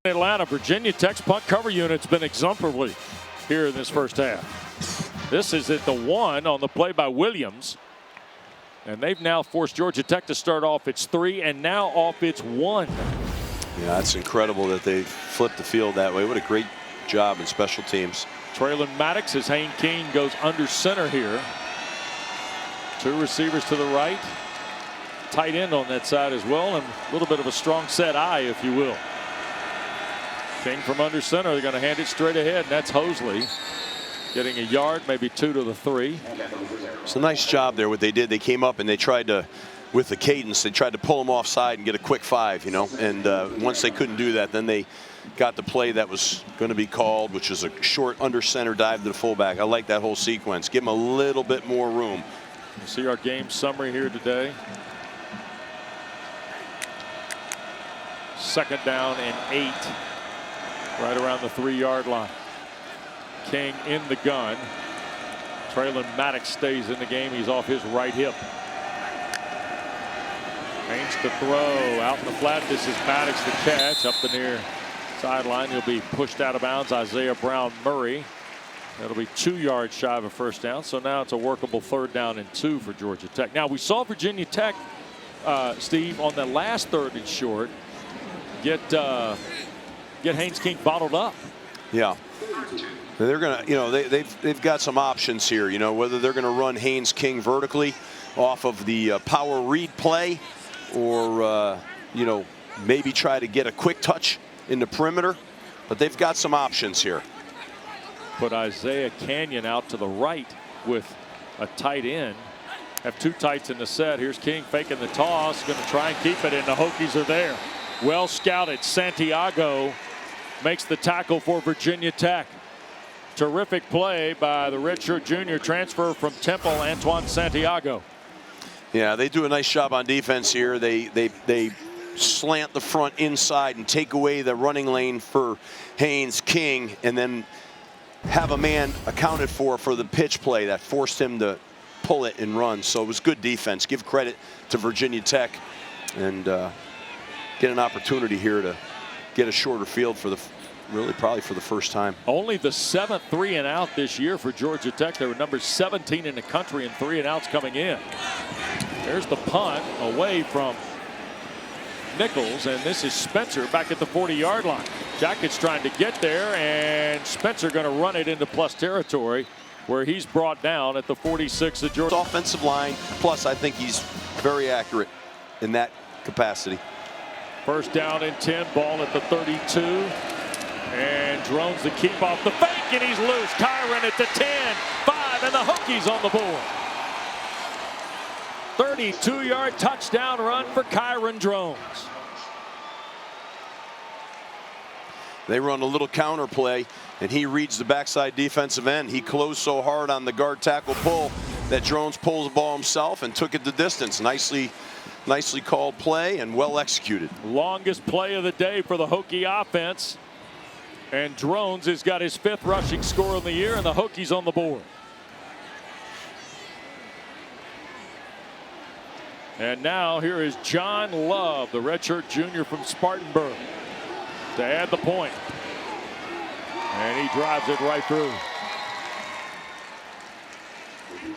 In Atlanta, Virginia Tech's punt cover unit's been exemplary here in this first half. This is at the 1 on the play by Williams. And they've now forced Georgia Tech to start off its 3 and now off its 1. Yeah, that's incredible that they flipped the field that way. What a great job in special teams. Traylon Maddox as Haynes King goes under center here. 2 receivers to the right. Tight end on that side as well, and a little bit of a strong set eye, if you will. King from under center. They're going to hand it straight ahead, and that's Hosley getting a yard, maybe 2 to the 3. It's a nice job there what they did. They came up and they tried to, with the cadence, they tried to pull him offside and get a quick 5, you know. And once they couldn't do that, then they got the play that was going to be called, which is a short under center dive to the fullback. I like that whole sequence. Give him a little bit more room. You see our game summary here today. 2nd down and 8. Right around the 3-yard line. King in the gun. Traylon Maddox stays in the game. He's off his right hip. Haynes to throw out in the flat. This is Maddox the catch up the near sideline. He'll be pushed out of bounds. Isaiah Brown Murray. That'll be 2 yards shy of a first down. So now it's a workable 3rd down and 2 for Georgia Tech. Now we saw Virginia Tech, Steve, on the last 3rd and short, get Haynes King bottled up. Yeah. They're going to, you know, they've got some options here, you know, whether they're going to run Haynes King vertically off of the power read play or, you know, maybe try to get a quick touch in the perimeter. But they've got some options here. Put Isaiah Canyon out to the right with a tight end. Have 2 tights in the set. Here's King faking the toss. Going to try and keep it, and the Hokies are there. Well scouted. Santiago makes the tackle for Virginia Tech. Terrific play by the redshirt junior transfer from Temple, Antoine Santiago. Yeah, they do a nice job on defense here. They slant the front inside and take away the running lane for Haynes King, and then have a man accounted for the pitch play that forced him to pull it and run. So it was good defense. Give credit to Virginia Tech, and get an opportunity here to get a shorter field for the probably for the first time. Only the 7th 3 and out this year for Georgia Tech. They were number 17 in the country in 3 and outs coming in. There's the punt away from Nichols, and this is Spencer back at the 40-yard line. Jackets trying to get there, and Spencer going to run it into plus territory. where he's brought down at the 46 of Georgia. Offensive line, plus I think he's very accurate in that capacity. First down and 10, ball at the 32. And Drones to keep off the fake, and he's loose. Kyron at the 10, 5, and the Hokies on the board. 32-yard touchdown run for Kyron Drones. They run a little counter play, and he reads the backside defensive end. He closed so hard on the guard tackle pull that Drones pulls the ball himself and took it the distance. Nicely called play and well executed. Longest play of the day for the Hokie offense. And Drones has got his 5th rushing score of the year, and the Hokies on the board. And now here is John Love, the redshirt junior from Spartanburg, to add the point. And he drives it right through.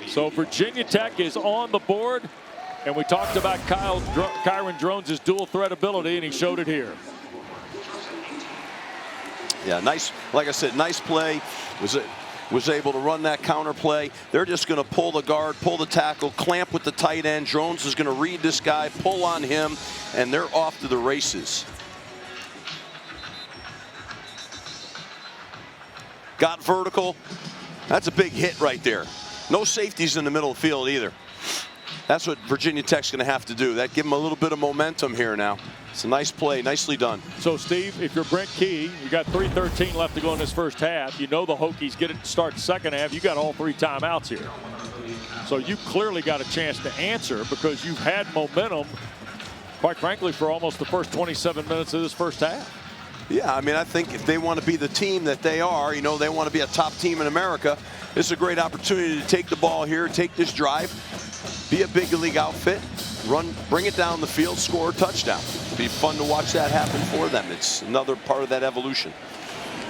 So Virginia Tech is on the board. And we talked about Kyron Drones' dual threat ability, and he showed it here. Yeah, nice. Like I said, nice play. Was able to run that counter play. They're just going to pull the guard, pull the tackle, clamp with the tight end. Drones is going to read this guy, pull on him, and they're off to the races. Got vertical. That's a big hit right there. No safeties in the middle of the field either. That's what Virginia Tech's going to have to do. That give them a little bit of momentum here now. It's a nice play, nicely done. So, Steve, if you're Brent Key, you got 3:13 left to go in this first half. You know the Hokies get it to start the second half. You got all 3 timeouts here. So you clearly got a chance to answer because you've had momentum, quite frankly, for almost the first 27 minutes of this first half. Yeah, I mean, I think if they want to be the team that they are, you know, they want to be a top team in America, this is a great opportunity to take the ball here, take this drive, be a big league outfit, run, bring it down the field, score a touchdown. It'll be fun to watch that happen for them. It's another part of that evolution.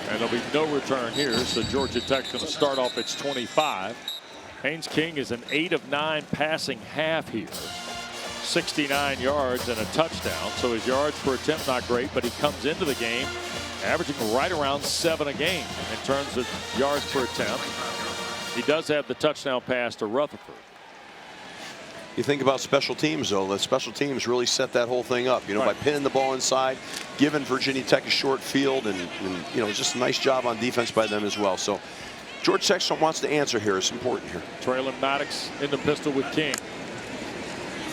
And there'll be no return here, so Georgia Tech's going to start off its 25. Haynes King is an 8 of 9 passing half here. 69 yards and a touchdown, so his yards per attempt not great, but he comes into the game averaging right around 7 a game in terms of yards per attempt. He does have the touchdown pass to Rutherford. You think about special teams, though. The special teams really set that whole thing up, you know, by pinning the ball inside, giving Virginia Tech a short field, and you know, just a nice job on defense by them as well. So Georgia Tech wants to answer here. It's important here. Traylon Maddox in the pistol with King.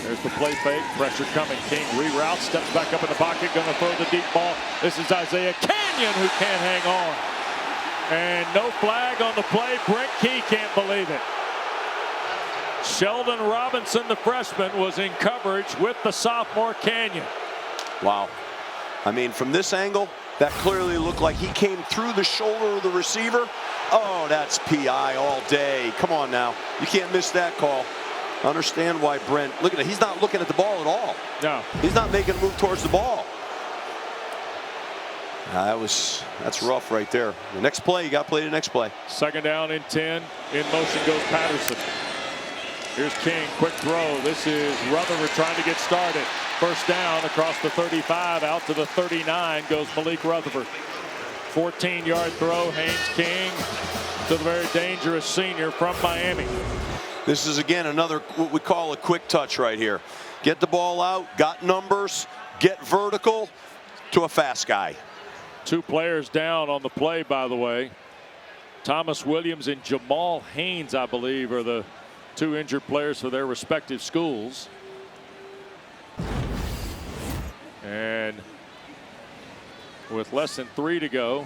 There's the play fake, pressure coming. King reroutes, steps back up in the pocket, going to throw the deep ball. This is Isaiah Canyon who can't hang on. And no flag on the play. Brent Key can't believe it. Sheldon Robinson, the freshman, was in coverage with the sophomore Canyon. Wow. I mean, from this angle, that clearly looked like he came through the shoulder of the receiver. Oh, that's PI all day. Come on now. You can't miss that call. I understand why Brent, look at it, he's not looking at the ball at all. No. He's not making a move towards the ball. That's rough right there. The next play, you got to play the next play. Second down and 10. In motion goes Patterson. Here's King, quick throw. This is Rutherford trying to get started. First down across the 35, out to the 39 goes Malik Rutherford. 14-yard throw, Haynes King to the very dangerous senior from Miami. This is, again, another what we call a quick touch right here. Get the ball out, got numbers, get vertical to a fast guy. 2 players down on the play, by the way. Thomas Williams and Jamal Haynes, I believe, are the 2 injured players for their respective schools. And with less than 3 to go,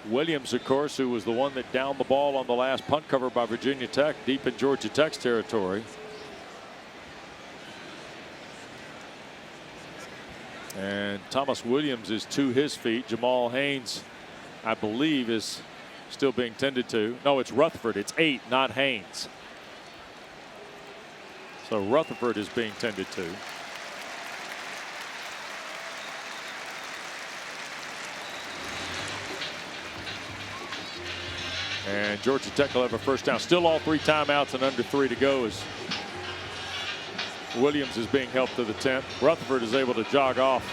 Williams, of course, who was the one that downed the ball on the last punt cover by Virginia Tech, deep in Georgia Tech's territory. And Thomas Williams is to his feet. Jamal Haynes, I believe, is still being tended to. No, it's Rutherford. It's 8, not Haynes. So Rutherford is being tended to. And Georgia Tech will have a first down. Still all 3 timeouts and under 3 to go as Williams is being helped to the 10th. Rutherford is able to jog off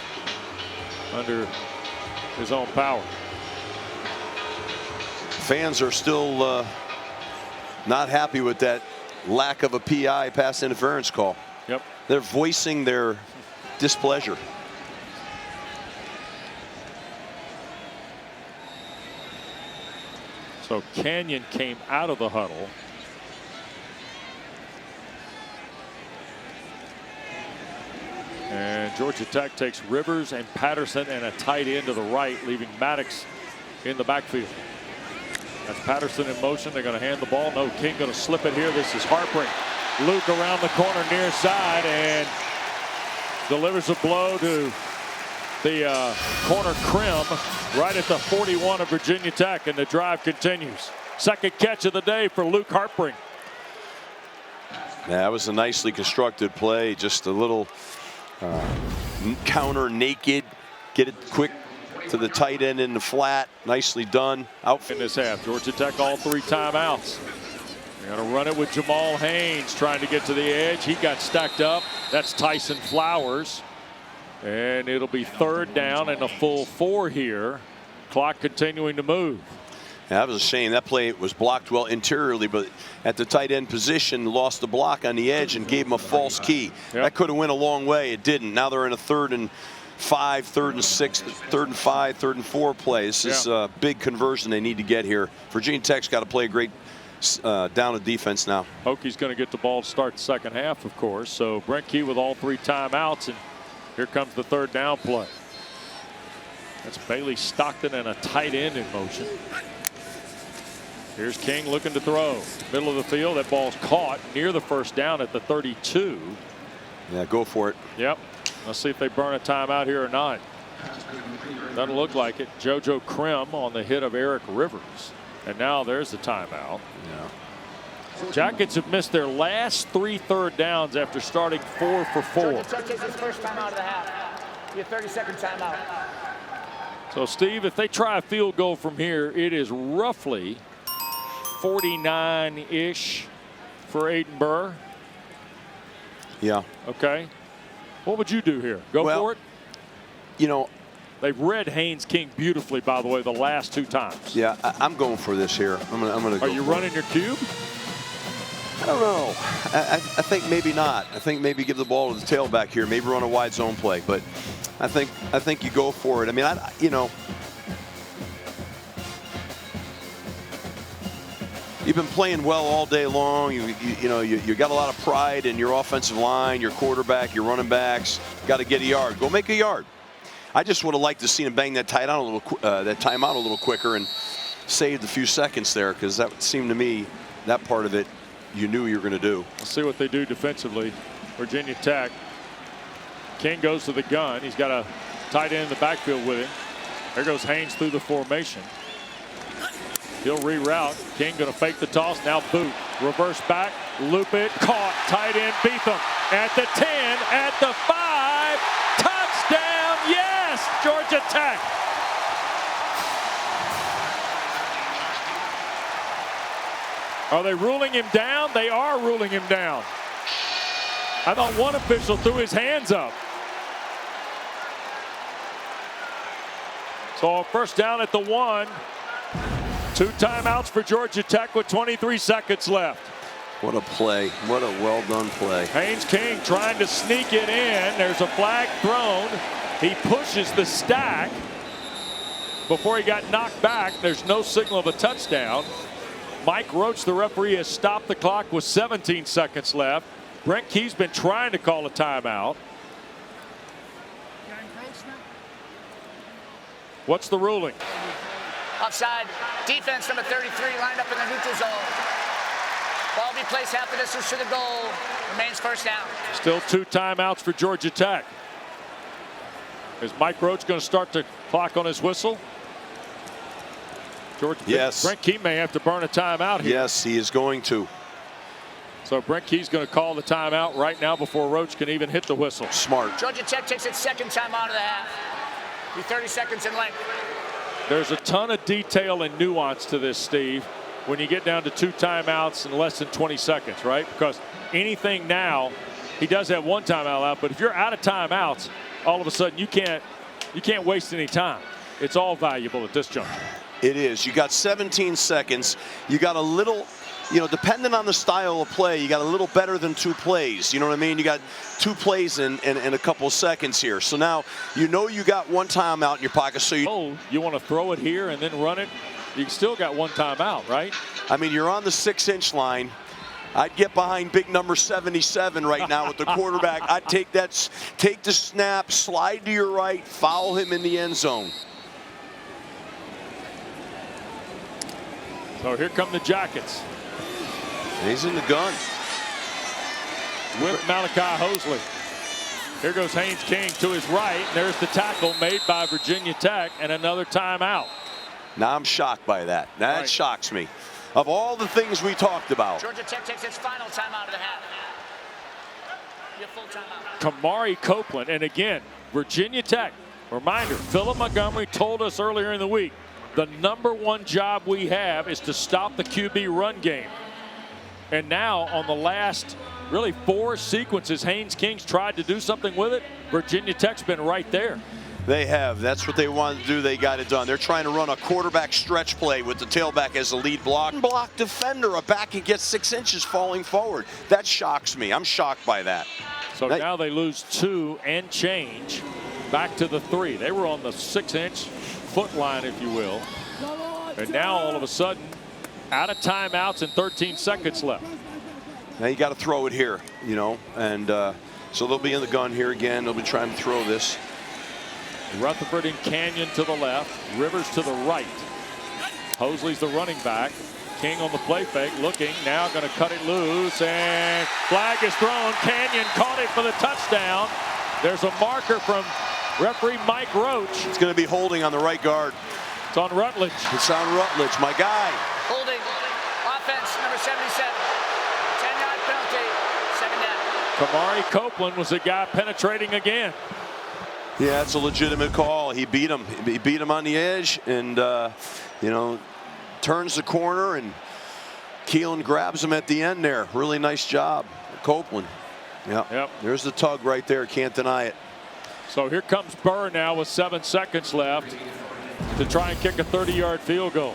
under his own power. fans are still not happy with that lack of a PI, pass interference call. Yep. They're voicing their displeasure. So Canyon came out of the huddle. And Georgia Tech takes Rivers and Patterson and a tight end to the right, leaving Maddox in the backfield. That's Patterson in motion. They're going to hand the ball. No, King going to slip it here. This is Harpring. Luke around the corner near side and delivers a blow to the corner Krim right at the 41 of Virginia Tech, and the drive continues. Second catch of the day for Luke Harpring. That was a nicely constructed play. Just a little counter naked, get it quick to the tight end in the flat. Nicely done. Out in this half. Georgia Tech all 3 timeouts. They're going to run it with Jamal Haynes trying to get to the edge. He got stacked up. That's Tyson Flowers. And it'll be 3rd down and a full 4 here. Clock continuing to move. Yeah, that was a shame. That play was blocked well interiorly, but at the tight end position, lost the block on the edge and gave him a false key. Yep. That could have went a long way. It didn't. Now they're in a 3rd and 5, 3rd and 6, 3rd and 5, 3rd and 4 play. This is a big conversion they need to get here. Virginia Tech's got to play a great down of defense now. Hokies going to get the ball to start the second half, of course. So Brent Key with all 3 timeouts, and here comes the 3rd down play. That's Bailey Stockton and a tight end in motion. Here's King looking to throw. Middle of the field. That ball's caught near the 1st down at the 32. Yeah, go for it. Yep. Let's see if they burn a timeout here or not. Doesn't look like it. JoJo Krim on the hit of Eric Rivers. And now there's the timeout. Yeah. Jackets have missed their last 3 3rd downs after starting 4 for 4. Georgia Tech takes its first timeout of the half. Be a 30-second timeout. So, Steve, if they try a field goal from here, it is roughly 49-ish for Aiden Burr. Yeah. Okay. What would you do here? Go for it? You know, they've read Haynes King beautifully, by the way, the last 2 times. Yeah, I'm going for this here. I'm gonna. Are you running your cube? I don't know. I think maybe not. I think maybe give the ball to the tailback here. Maybe run a wide zone play. But I think you go for it. I mean, you know, you've been playing well all day long. You know, you got a lot of pride in your offensive line, your quarterback, your running backs. Got to get a yard. Go make a yard. I just would have liked to see him bang that timeout a little quicker and saved a few seconds there, because that seemed to me that part of it you knew you were going to do. Let's see what they do defensively. Virginia Tech. King goes to the gun. He's got a tight end in the backfield with him. There goes Haynes through the formation. He'll reroute. King going to fake the toss. Now boot. Reverse back. Loop it. Caught. Tight end Beetham. At the 10. At the 5. Touchdown. Yes. Georgia Tech. Are they ruling him down? They are ruling him down. I thought one official threw his hands up. So 1st down at the 1. 2 timeouts for Georgia Tech with 23 seconds left. What a play. What a well done play. Haynes King trying to sneak it in. There's a flag thrown. He pushes the stack before he got knocked back. There's no signal of a touchdown. Mike Roach, the referee, has stopped the clock with 17 seconds left. Brent Key's been trying to call a timeout. What's the ruling? Offside. Defense number 33 lined up in the neutral zone. Ball be placed half the distance to the goal. Remains 1st down. Still 2 timeouts for Georgia Tech. Is Mike Roach going to start the clock on his whistle? Yes. Brent Key may have to burn a timeout here. Yes, he is going to. So Brent Key's going to call the timeout right now before Roach can even hit the whistle. Smart. Georgia Tech takes its 2nd timeout of the half. Be 30 seconds in length. There's a ton of detail and nuance to this, Steve, when you get down to 2 timeouts in less than 20 seconds, right? Because anything now, he does have 1 timeout out, but if you're out of timeouts, all of a sudden you can't waste any time. It's all valuable at this juncture. It is. You got 17 seconds. You got a little, you know, depending on the style of play, you got a little better than 2 plays. You know what I mean? You got 2 plays in a couple seconds here. So now you know you got 1 timeout in your pocket. So you want to throw it here and then run it. You still got 1 timeout, right? I mean, you're on the 6-inch line. I'd get behind big number 77 right now with the quarterback. I'd take the snap, slide to your right, foul him in the end zone. So here come the Jackets. He's in the gun. With Malachi Hosley. Here goes Haynes King to his right. There's the tackle made by Virginia Tech and another timeout. Now I'm shocked by that. That shocks me. Of all the things we talked about. Georgia Tech takes its final timeout of the half. Your full timeout. Kamari Copeland, and again, Virginia Tech. Reminder, Philip Montgomery told us earlier in the week, the #1 job we have is to stop the QB run game. And now on the last really 4 sequences, Haynes King's tried to do something with it. Virginia Tech's been right there. They have. That's what they wanted to do. They got it done. They're trying to run a quarterback stretch play with the tailback as the lead block defender. A back and gets 6 inches falling forward. That shocks me. I'm shocked by that. So now they lose 2 and change back to the 3. They were on the 6-inch foot line, if you will. And now all of a sudden, out of timeouts and 13 seconds left. Now you got to throw it here, you know, and so they'll be in the gun here again. They'll be trying to throw this. Rutherford and Canyon to the left, Rivers to the right. Hosley's the running back. King on the play fake, looking, now going to cut it loose, and flag is thrown. Canyon caught it for the touchdown. There's a marker from referee Mike Roach. It's going to be holding on the right guard. It's on Rutledge. It's on Rutledge, my guy. Holding, offense, number 77. 10-yard penalty, 7 down. Kamari Copeland was the guy penetrating again. Yeah, it's a legitimate call. He beat him. He beat him on the edge, and you know, turns the corner, and Keelan grabs him at the end there. Really nice job, Copeland. Yep. There's the tug right there. Can't deny it. So here comes Burr now with 7 seconds left to try and kick a 30-yard field goal.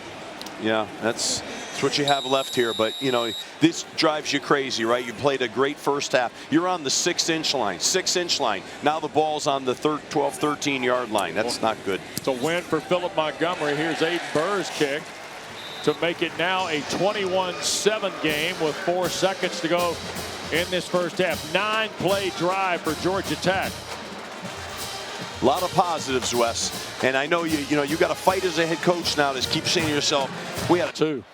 Yeah, that's what you have left here. But, you know, this drives you crazy, right? You played a great first half. You're on the 6-inch line, 6-inch line. Now the ball's on the 12, 13-yard line. That's not good. It's a win for Philip Montgomery. Here's Aiden Burr's kick to make it now a 21-7 game with 4 seconds to go in this first half. 9-play drive for Georgia Tech. A lot of positives, Wes. And I know you got to fight as a head coach now to keep saying to yourself, we had 2.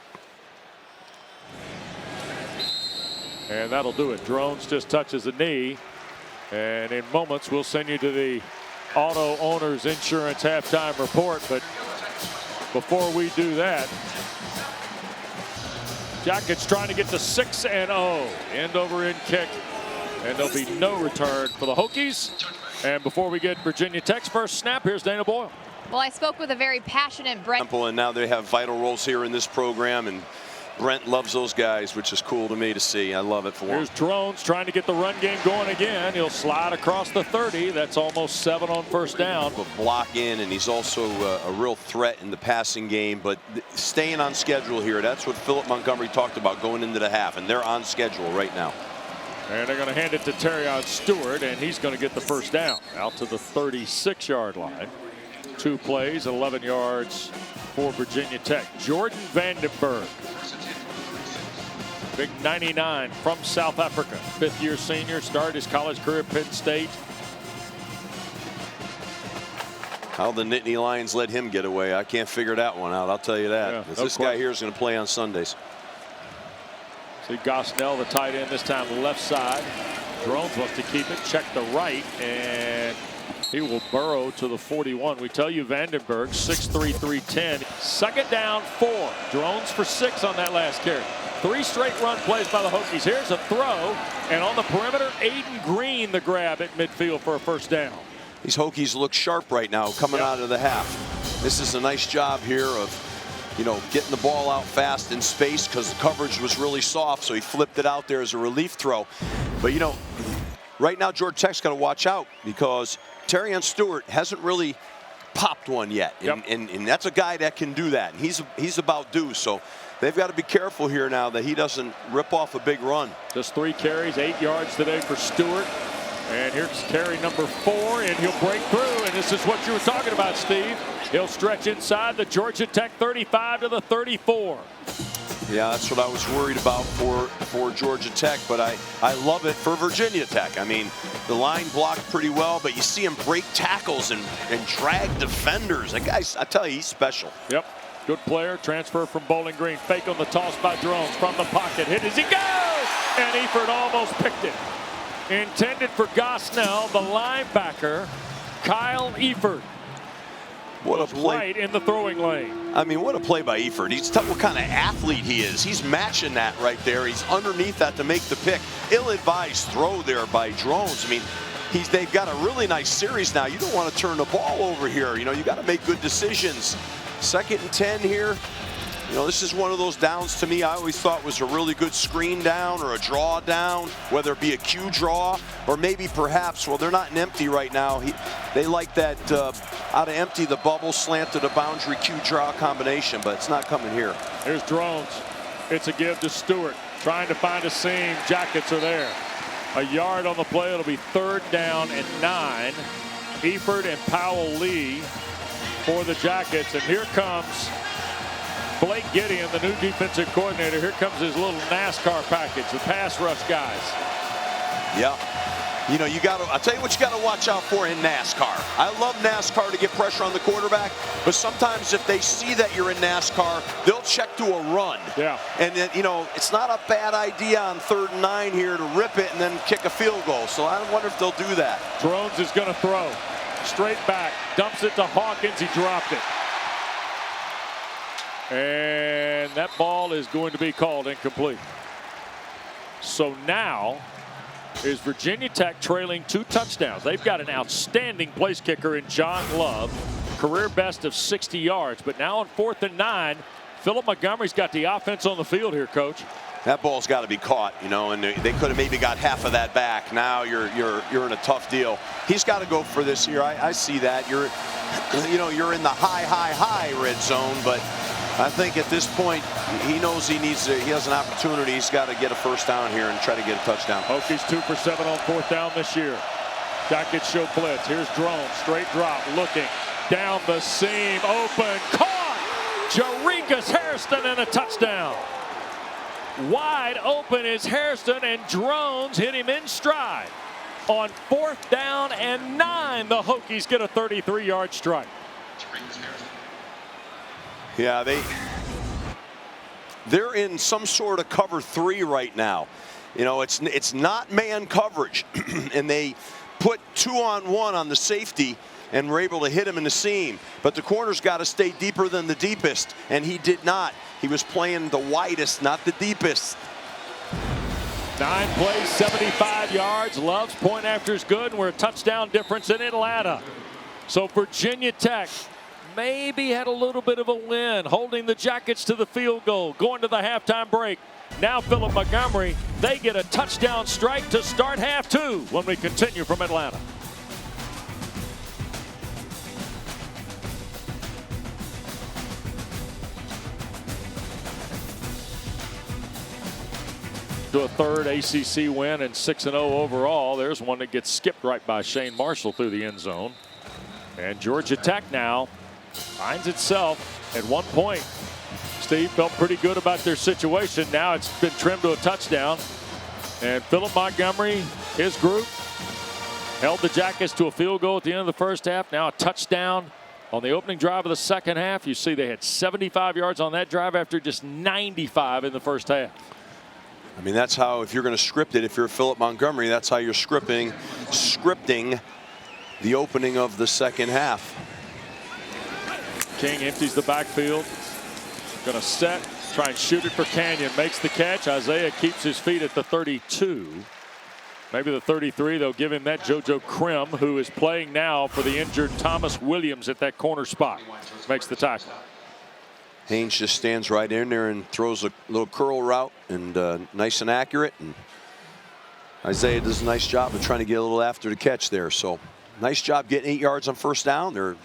And that'll do it. Drones just touches the knee. And in moments, we'll send you to the Auto Owners Insurance halftime report. But before we do that, Jackets trying to get to 6-0. End over end kick. And there'll be no return for the Hokies. And before we get Virginia Tech's first snap, here's Dana Boyle. Well, I spoke with a very passionate Brent. And now they have vital roles here in this program, and Brent loves those guys, which is cool to me to see. I love it for him. Here's Drones trying to get the run game going again. He'll slide across the 30. That's almost 7 on first down. But block in, and he's also a real threat in the passing game. But staying on schedule here, that's what Philip Montgomery talked about going into the half, and they're on schedule right now. And they're going to hand it to Terrion Stewart, and he's going to get the first down out to the 36-yard line. 2 plays, 11 yards for Virginia Tech. Jordan Vandenberg, big 99 from South Africa, 5th-year senior, started his college career at Penn State. How the Nittany Lions let him get away, I can't figure that one out. I'll tell you that. Yeah, This guy here is going to play on Sundays. See Gosnell, the tight end, this time left side. Drones wants to keep it, check the right, and he will burrow to the 41. We tell you Vandenberg, 6'3", 310. 2nd down, 4. Drones for 6 on that last carry. 3 straight run plays by the Hokies. Here's a throw, and on the perimeter, Aiden Green the grab at midfield for a first down. These Hokies look sharp right now coming out of the half. This is a nice job here of, you know, getting the ball out fast in space because the coverage was really soft, so he flipped it out there as a relief throw. But, you know, right now Georgia Tech's got to watch out because Terrion Stewart hasn't really popped one yet. Yep. And that's a guy that can do that. And he's about due. So they've got to be careful here now that he doesn't rip off a big run. Just 3 carries, 8 yards today for Stewart. And here's carry number 4, and he'll break through. And this is what you were talking about, Steve. He'll stretch inside the Georgia Tech 35 to the 34. Yeah, that's what I was worried about for Georgia Tech, but I love it for Virginia Tech. I mean, the line blocked pretty well, but you see him break tackles and drag defenders. That guy's, I tell you, he's special. Yep. Good player. Transfer from Bowling Green. Fake on the toss by Drones from the pocket. Hit as he goes! And Eford almost picked it. Intended for Gosnell, the linebacker, Kyle Eford. What a play. Right in the throwing lane. I mean, what a play by Eford. He's what kind of athlete he is. He's matching that right there. He's underneath that to make the pick. Ill-advised throw there by Drones. I mean, they've got a really nice series now. You don't want to turn the ball over here. You know, you got to make good decisions. 2nd and 10 here. You know, this is one of those downs to me I always thought was a really good screen down or a draw down, whether it be a Q draw or maybe perhaps, well, they're not in empty right now. They like that out of empty, the bubble slant to the boundary Q draw combination, but it's not coming here. Here's Drones. It's a give to Stewart. Trying to find a seam. Jackets are there. A yard on the play. It'll be 3rd down and 9. Eford and Powell Lee for the Jackets. And here comes Blake Gideon, the new defensive coordinator. Here comes his little NASCAR package, the pass rush guys. Yeah. You know, I'll tell you what you got to watch out for in NASCAR. I love NASCAR to get pressure on the quarterback, but sometimes if they see that you're in NASCAR, they'll check to a run. Yeah. And then, you know, it's not a bad idea on 3rd and 9 here to rip it and then kick a field goal. So I wonder if they'll do that. Drones is going to throw. Straight back. Dumps it to Hawkins. He dropped it. And that ball is going to be called incomplete. So now is Virginia Tech trailing 2 touchdowns. They've got an outstanding place kicker in John Love, career best of 60 yards. But now on 4th and 9, Philip Montgomery's got the offense on the field here, Coach. That ball's got to be caught, you know, and they could have maybe got half of that back. Now you're in a tough deal. He's got to go for this here. I see that. You're in the high red zone, but I think at this point he knows he has an opportunity. He's got to get a 1st down here and try to get a touchdown. Hokies 2 for 7 on 4th down this year. Jackets show blitz. Here's Drones, straight drop, looking down the seam, open, caught. Jarikas Hairston and a touchdown. Wide open is Hairston, and Drones hit him in stride. On 4th down and 9, the Hokies get a 33-yard strike. Yeah, they're in some sort of cover 3 right now. You know, it's not man coverage, and they put 2-on-1 on the safety and were able to hit him in the seam. But the corner's got to stay deeper than the deepest, and he did not. He was playing the widest, not the deepest. 9 plays, 75 yards. Love's point after is good, and we're a touchdown difference in Atlanta. So Virginia Tech maybe had a little bit of a win, holding the Jackets to the field goal, going to the halftime break. Now Philip Montgomery, they get a touchdown strike to start half 2 when we continue from Atlanta. To a 3rd ACC win and 6-0 overall. There's one that gets skipped right by Shane Marshall through the end zone. And Georgia Tech now finds itself at 1 point. Steve felt pretty good about their situation. Now it's been trimmed to a touchdown. And Philip Montgomery, his group, held the Jackets to a field goal at the end of the 1st half. Now a touchdown on the opening drive of the 2nd half. You see they had 75 yards on that drive after just 95 in the 1st half. I mean, that's how, if you're going to script it, if you're Philip Montgomery, that's how you're scripting the opening of the 2nd half. King empties the backfield. Going to set, try and shoot it for Canyon. Makes the catch. Isaiah keeps his feet at the 32. Maybe the 33. They'll give him that. JoJo Krim, who is playing now for the injured Thomas Williams at that corner spot, makes the tackle. Haynes just stands right in there and throws a little curl route, and nice and accurate. And Isaiah does a nice job of trying to get a little after the catch there. So nice job getting 8 yards on 1st down. They're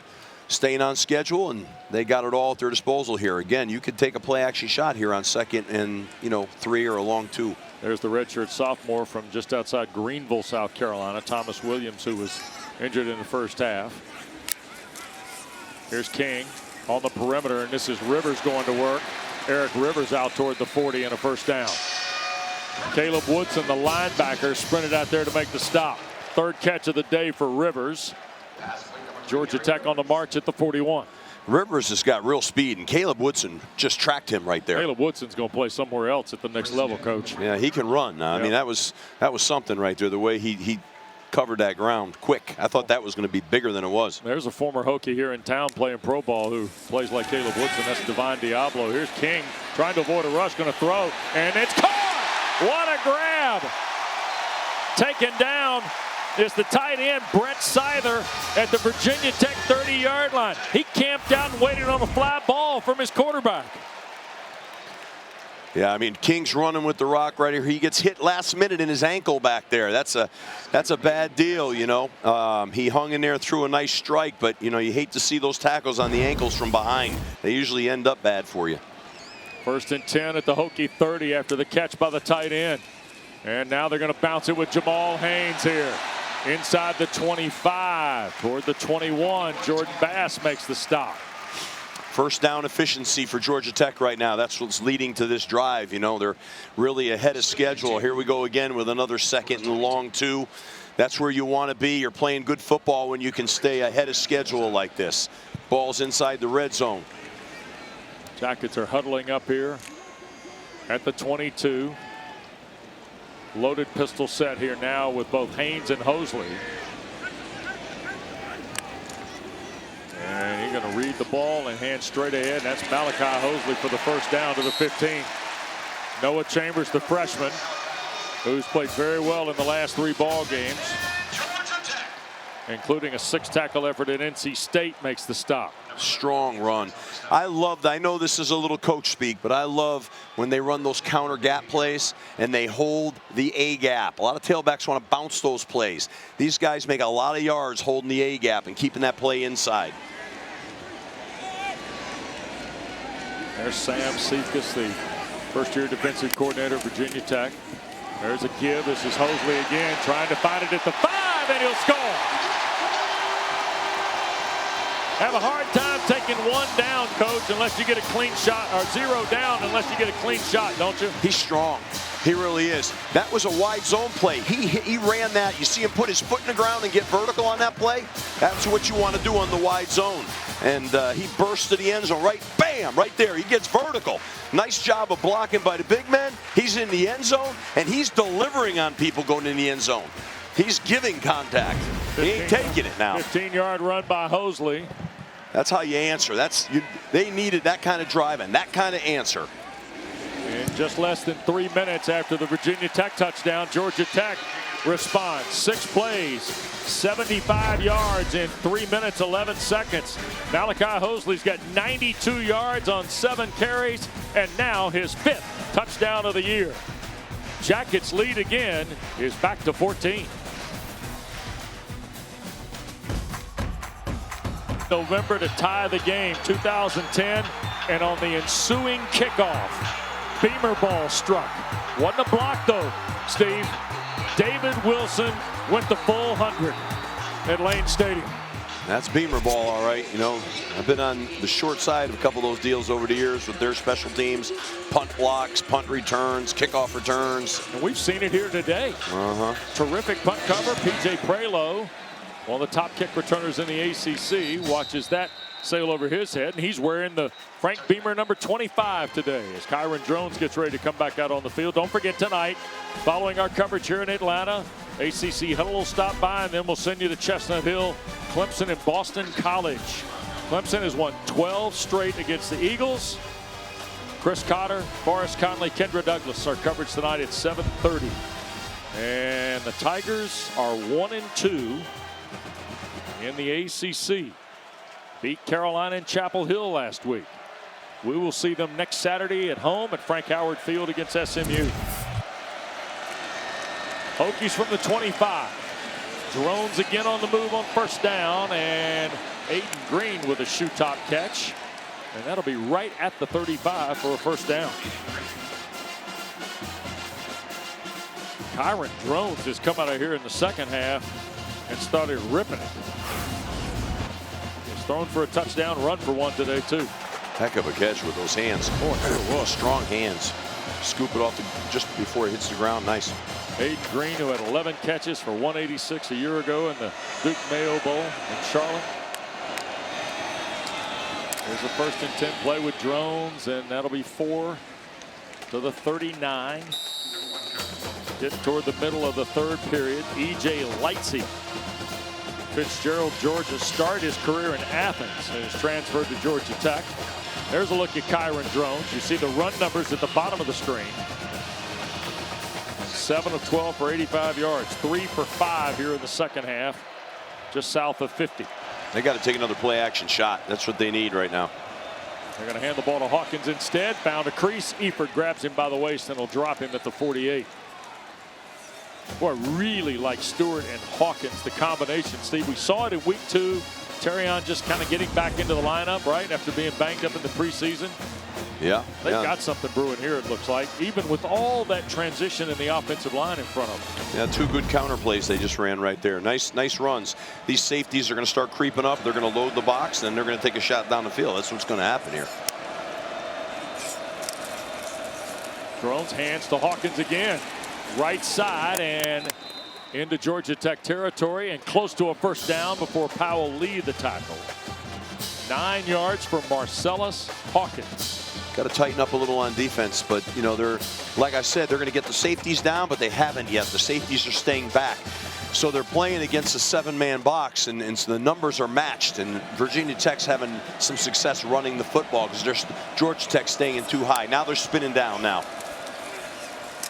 staying on schedule, and they got it all at their disposal here. Again, you could take a play action shot here on 2nd and 3 or a long 2. There's the redshirt sophomore from just outside Greenville, South Carolina, Thomas Williams, who was injured in the first half. Here's King on the perimeter, and this is Rivers going to work. Eric Rivers out toward the 40 and a first down. Caleb Woodson, the linebacker, sprinted out there to make the stop. 3rd catch of the day for Rivers. Georgia Tech on the march at the 41. Rivers has got real speed, and Caleb Woodson just tracked him right there. Caleb Woodson's going to play somewhere else at the next level, Coach. Yeah, he can run. I mean, that was something right there, the way he covered that ground quick. I thought that was going to be bigger than it was. There's a former Hokie here in town playing pro ball who plays like Caleb Woodson. That's Divine Diablo. Here's King trying to avoid a rush, going to throw, and it's caught! What a grab! Taken down is the tight end, Brent Seither, at the Virginia Tech 30-yard line. He camped out and waited on a fly ball from his quarterback. Yeah, I mean, King's running with the rock right here. He gets hit last minute in his ankle back there. That's a bad deal, He hung in there, threw a nice strike, but, you hate to see those tackles on the ankles from behind. They usually end up bad for you. 1st and 10 at the Hokie 30 after the catch by the tight end. And now they're going to bounce it with Jamal Haynes here. Inside the 25, toward the 21. Jordan Bass makes the stop. First down efficiency for Georgia Tech right now. That's what's leading to this drive. They're really ahead of schedule. Here we go again with another 2nd and long 2. That's where you want to be. You're playing good football when you can stay ahead of schedule like this. Ball's inside the red zone. Jackets are huddling up here at the 22. Loaded pistol set here now with both Haynes and Hosley. And he's going to read the ball and hand straight ahead. That's Malachi Hosley for the first down to the 15. Noah Chambers, the freshman, who's played very well in the last 3 ball games, including a 6-tackle effort at NC State, makes the stop. Strong run. I know this is a little coach speak, but I love when they run those counter gap plays and they hold the A gap. A lot of tailbacks want to bounce those plays. These guys make a lot of yards holding the A gap and keeping that play inside. There's Sam Cephas, the first-year defensive coordinator of Virginia Tech. There's a give. This is Hosley again, trying to find it at the 5, and he'll score. Have a hard time taking 1 down, Coach, unless you get a clean shot, or 0 down unless you get a clean shot, don't you? He's strong. He really is. That was a wide zone play. He ran that. You see him put his foot in the ground and get vertical on that play? That's what you want to do on the wide zone. And he burst to the end zone, right? Bam! Right there. He gets vertical. Nice job of blocking by the big man. He's in the end zone, and he's delivering on people going in the end zone. He's giving contact. He ain't taking it now. 15-yard run by Hosley. That's how you answer. They needed that kind of drive and that kind of answer. In just less than 3 minutes after the Virginia Tech touchdown, Georgia Tech responds. 6 plays, 75 yards in 3 minutes, 11 seconds. Malachi Hosley's got 92 yards on 7 carries, and now his 5th touchdown of the year. Jackets lead again is back to 14. November to tie the game, 2010, and on the ensuing kickoff, Beamer ball struck. Wasn't a block though, Steve. David Wilson went the full 100 at Lane Stadium. That's Beamer ball, all right. I've been on the short side of a couple of those deals over the years with their special teams, punt blocks, punt returns, kickoff returns. And we've seen it here today. Terrific punt cover, P.J. Prelo, one of the top kick returners in the ACC, watches that sail over his head, and he's wearing the Frank Beamer number 25 today as Kyron Drones gets ready to come back out on the field. Don't forget tonight, following our coverage here in Atlanta, ACC Huddle will stop by, and then we'll send you to Chestnut Hill, Clemson and Boston College. Clemson has won 12 straight against the Eagles. Chris Cotter, Forrest Conley, Kendra Douglas, our coverage tonight at 7:30. And the Tigers are 1-2 in the ACC. Beat Carolina and Chapel Hill last week. We will see them next Saturday at home at Frank Howard Field against SMU. Hokies from the 25. Drones again on the move on first down, and Aiden Green with a shoe top catch. And that'll be right at the 35 for a first down. Kyron Drones has come out of here in the second half and started ripping it. He's thrown for a touchdown, run for one today too. Heck of a catch with those hands. Oh, strong hands. Scoop it off just before it hits the ground. Nice. Aiden Green, who had 11 catches for 186 a year ago in the Duke Mayo Bowl in Charlotte. There's a 1st and 10 play with Drones, and that'll be 4 to the 39. Getting toward the middle of the 3rd period. E.J. Lightsey, Fitzgerald, Georgia, started his career in Athens and has transferred to Georgia Tech. There's a look at Kyron Drones. You see the run numbers at the bottom of the screen. 7 of 12 for 85 yards. 3 for 5 here in the second half. Just south of 50. They got to take another play action shot. That's what they need right now. They're going to hand the ball to Hawkins instead. Found a crease. Eifert grabs him by the waist and will drop him at the 48. Boy, I really like Stewart and Hawkins, the combination, Steve. We saw it in week 2. Terrion just kind of getting back into the lineup, right, after being banged up in the preseason. Yeah. They've got something brewing here, it looks like, even with all that transition in the offensive line in front of them. Yeah, 2 good counter plays they just ran right there. Nice runs. These safeties are going to start creeping up. They're going to load the box, and then they're going to take a shot down the field. That's what's going to happen here. Drones hands to Hawkins again. Right side and into Georgia Tech territory and close to a first down before Powell lead the tackle. 9 yards for Marcellus Hawkins. Got to tighten up a little on defense, but you know, they're, like I said, they're going to get the safeties down, but they haven't yet. The safeties are staying back. So they're playing against a 7-man box, and so the numbers are matched. And Virginia Tech's having some success running the football because Georgia Tech staying too high. Now they're spinning down now.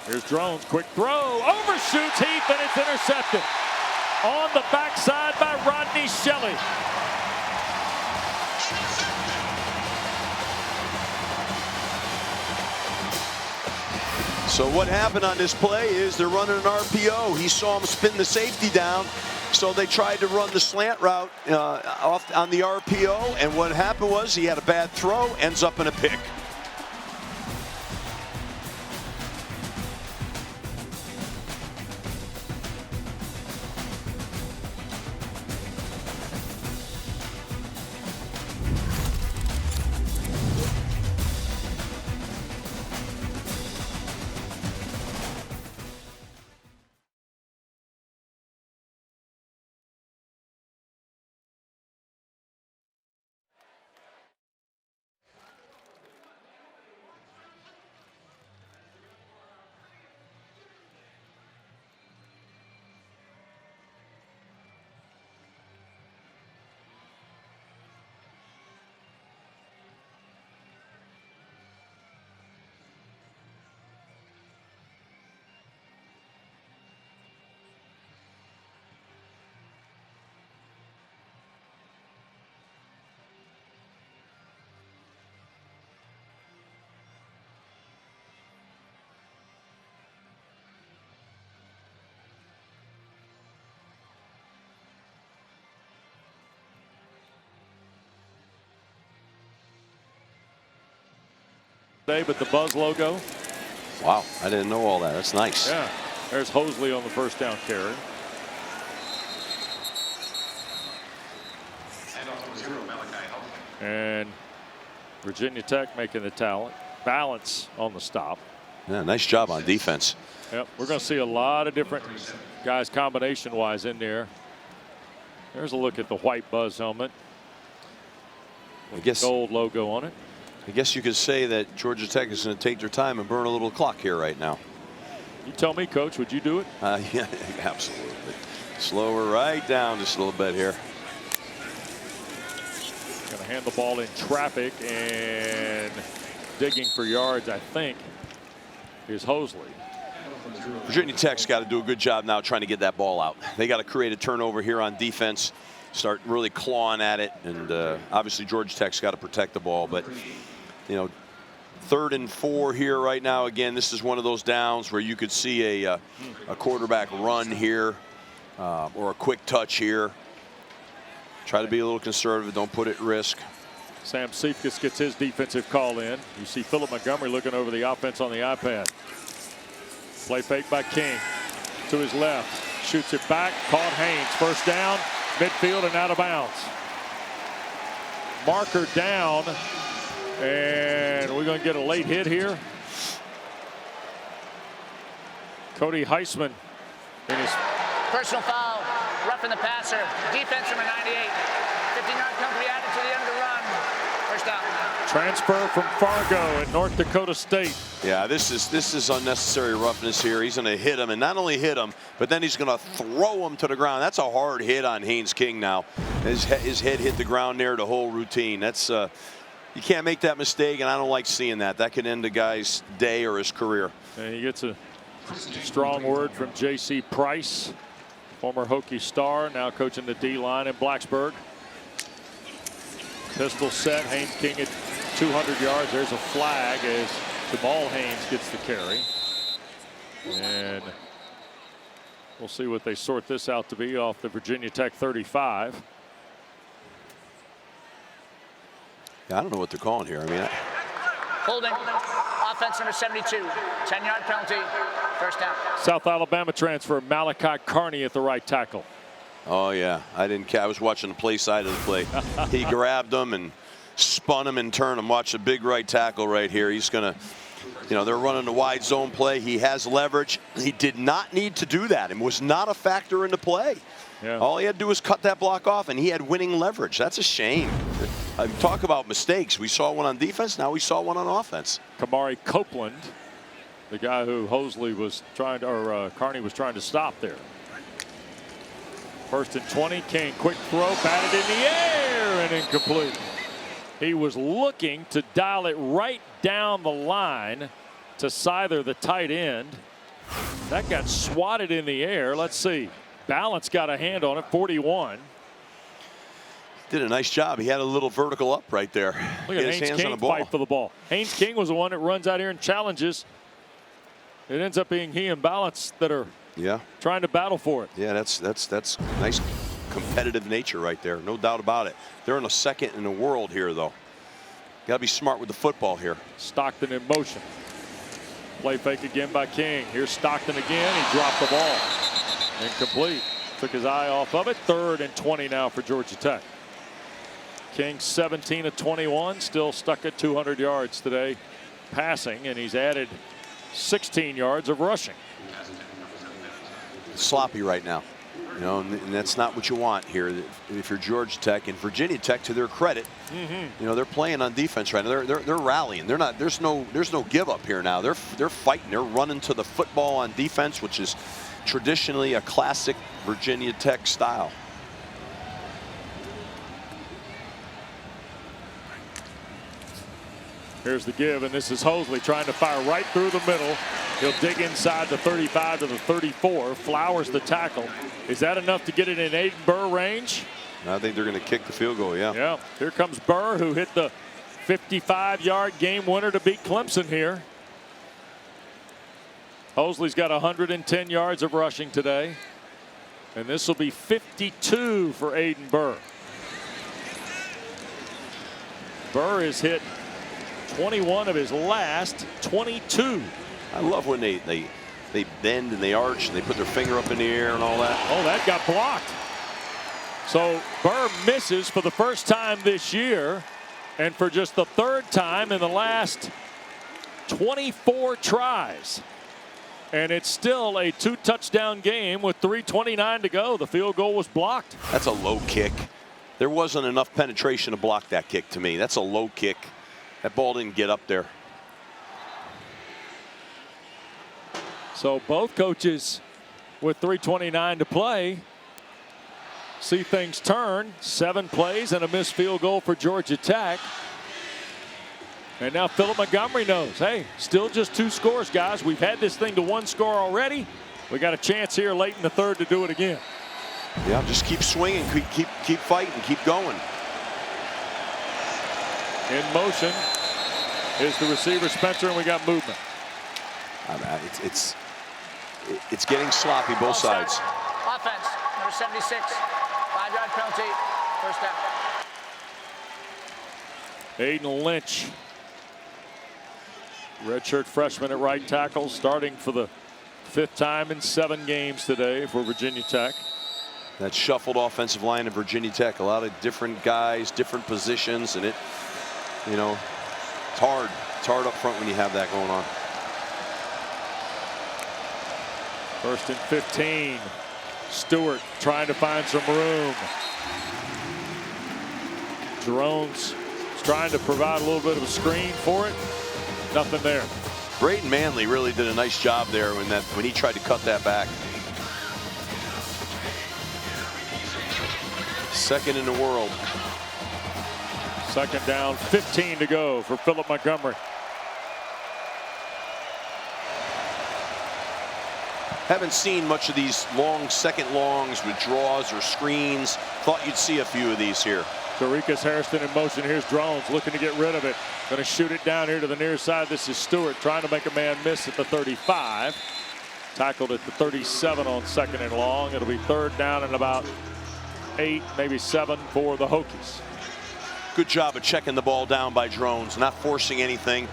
Here's Drones, quick throw, overshoots Heath, and it's intercepted. On the backside by Rodney Shelley. So what happened on this play is they're running an RPO. He saw him spin the safety down, so they tried to run the slant route off on the RPO, and what happened was he had a bad throw, ends up in a pick. But the Buzz logo. Wow, I didn't know all that. That's nice. Yeah, there's Hosley on the first down carry. And Virginia Tech making the balance on the stop. Yeah, nice job on defense. Yep, we're going to see a lot of different guys combination-wise in there. There's a look at the white Buzz helmet. I guess gold logo on it. I guess you could say that Georgia Tech is going to take their time and burn a little clock here right now. You tell me, Coach, would you do it? Yeah, absolutely. Slow her right down just a little bit here. Going to hand the ball in traffic and digging for yards, I think, is Hosley. Virginia Tech's got to do a good job now trying to get that ball out. They got to create a turnover here on defense, start really clawing at it, and obviously Georgia Tech's got to protect the ball. But, you know, 3rd and 4 here right now. Again, this is one of those downs where you could see a quarterback run here or a quick touch here. Try to be a little conservative. Don't put it at risk. Sam Cephas gets his defensive call in. You see Philip Montgomery looking over the offense on the iPad. Play fake by King to his left. Shoots it back. Caught Haynes. First down. Midfield and out of bounds. Marker down. And we're going to get a late hit here. Cody Heisman in his Personal foul. Roughing the passer. Defense number 98. 15-yard penalty added to the end of the run. First down. transfer from Fargo at North Dakota State. Yeah, this is unnecessary roughness here. He's going to hit him, and not only hit him, but then he's going to throw him to the ground. That's a hard hit on Haynes King now. His head hit the ground there, the whole routine. That's you can't make that mistake, and I don't like seeing that. That could end a guy's day or his career. And he gets a strong word from J.C. Price, former Hokie star, now coaching the D-line in Blacksburg. Pistol set, Haynes King at 200 yards. There's a flag as Jamal Haynes gets the carry. And we'll see what they sort this out to be off the Virginia Tech 35. Yeah, I don't know what they're calling here. I mean, Holding. Offense number 72. 10-yard penalty. First down. South Alabama transfer Malachi Carney at the right tackle. oh yeah, I was watching the play side of the play. He grabbed him and spun him and turned him. Watch a big right tackle right here. He's gonna, they're running the wide zone play. He has leverage. He did not need to do that and was not a factor in the play. Yeah. All he had to do was cut that block off, and he had winning leverage. That's a shame. Talk about mistakes. We saw one on defense. Now we saw one on offense. Kamari Copeland, the guy who Hosley was trying to, or Carney was trying to stop there. First and 20. King, quick throw, batted in the air and incomplete. He was looking to dial it right down the line to Seither, the tight end. That got swatted in the air. Let's see. Balance got a hand on it. 41. Did a nice job. He had a little vertical up right there. Look at Haynes King fight for the ball. Haynes King was the one that runs out here and challenges. It ends up being he and Balance that are trying to battle for it. Yeah, that's nice competitive nature right there. No doubt about it. They're in a second in the world here, though. Got to be smart with the football here. Stockton in motion. Play fake again by King. Here's Stockton again. He dropped the ball. Incomplete. Took his eye off of it. 3rd and 20 now for Georgia Tech. King 17 of 21, still stuck at 200 yards today passing, and he's added 16 yards of rushing. Sloppy right now, and that's not what you want here if you're Georgia Tech. And Virginia Tech, to their credit, they're playing on defense right now. They're rallying. They're not. There's no give up here now. They're fighting. They're running to the football on defense, which is traditionally a classic Virginia Tech style. Here's the give, and this is Hosley trying to fire right through the middle. He'll dig inside the 35 to the 34. Flowers the tackle. Is that enough to get it in Aiden Burr range? I think they're going to kick the field goal, yeah. Yeah, here comes Burr, who hit the 55-yard game winner to beat Clemson here. Hosley's got 110 yards of rushing today. And this will be 52 for Aiden Burr. Burr is hit 21 of his last 22. I love when they bend and they arch and they put their finger up in the air and all that. Oh, that got blocked. So Burr misses for the first time this year, and for just the 3rd time in the last 24 tries. And it's still a 2-touchdown game with 3:29 to go. The field goal was blocked. That's a low kick. There wasn't enough penetration to block that kick to me. That's a low kick. That ball didn't get up there. So both coaches with 3:29 to play see things turn. 7 plays and a missed field goal for Georgia Tech. And now Philip Montgomery knows, hey, still just 2 scores, guys. We've had this thing to 1 score already. We got a chance here late in the 3rd to do it again. Yeah, just keep swinging, keep fighting, keep going. In motion is the receiver Spencer, and we got movement. It's getting sloppy both sides. Offense, number 76, 5-yard penalty, First down. Aiden Lynch, redshirt freshman at right tackle, starting for the 5th time in 7 games today for Virginia Tech. That shuffled offensive line of Virginia Tech, a lot of different guys, different positions, and it's hard. It's hard up front when you have that going on. 1st and 15. Stewart trying to find some room. Drones trying to provide a little bit of a screen for it. Nothing there. Braden Manley really did a nice job there when he tried to cut that back. 2nd in the world. 2nd down, 15 to go for Philip Montgomery. Haven't seen much of these long 2nd longs with draws or screens. Thought you'd see a few of these here. Tarikas Hairston in motion. Here's Drones looking to get rid of it. Going to shoot it down here to the near side. This is Stewart trying to make a man miss at the 35. Tackled at the 37 on 2nd and long. It'll be 3rd down and about 8, maybe 7 for the Hokies. Good job of checking the ball down by Drones, not forcing anything.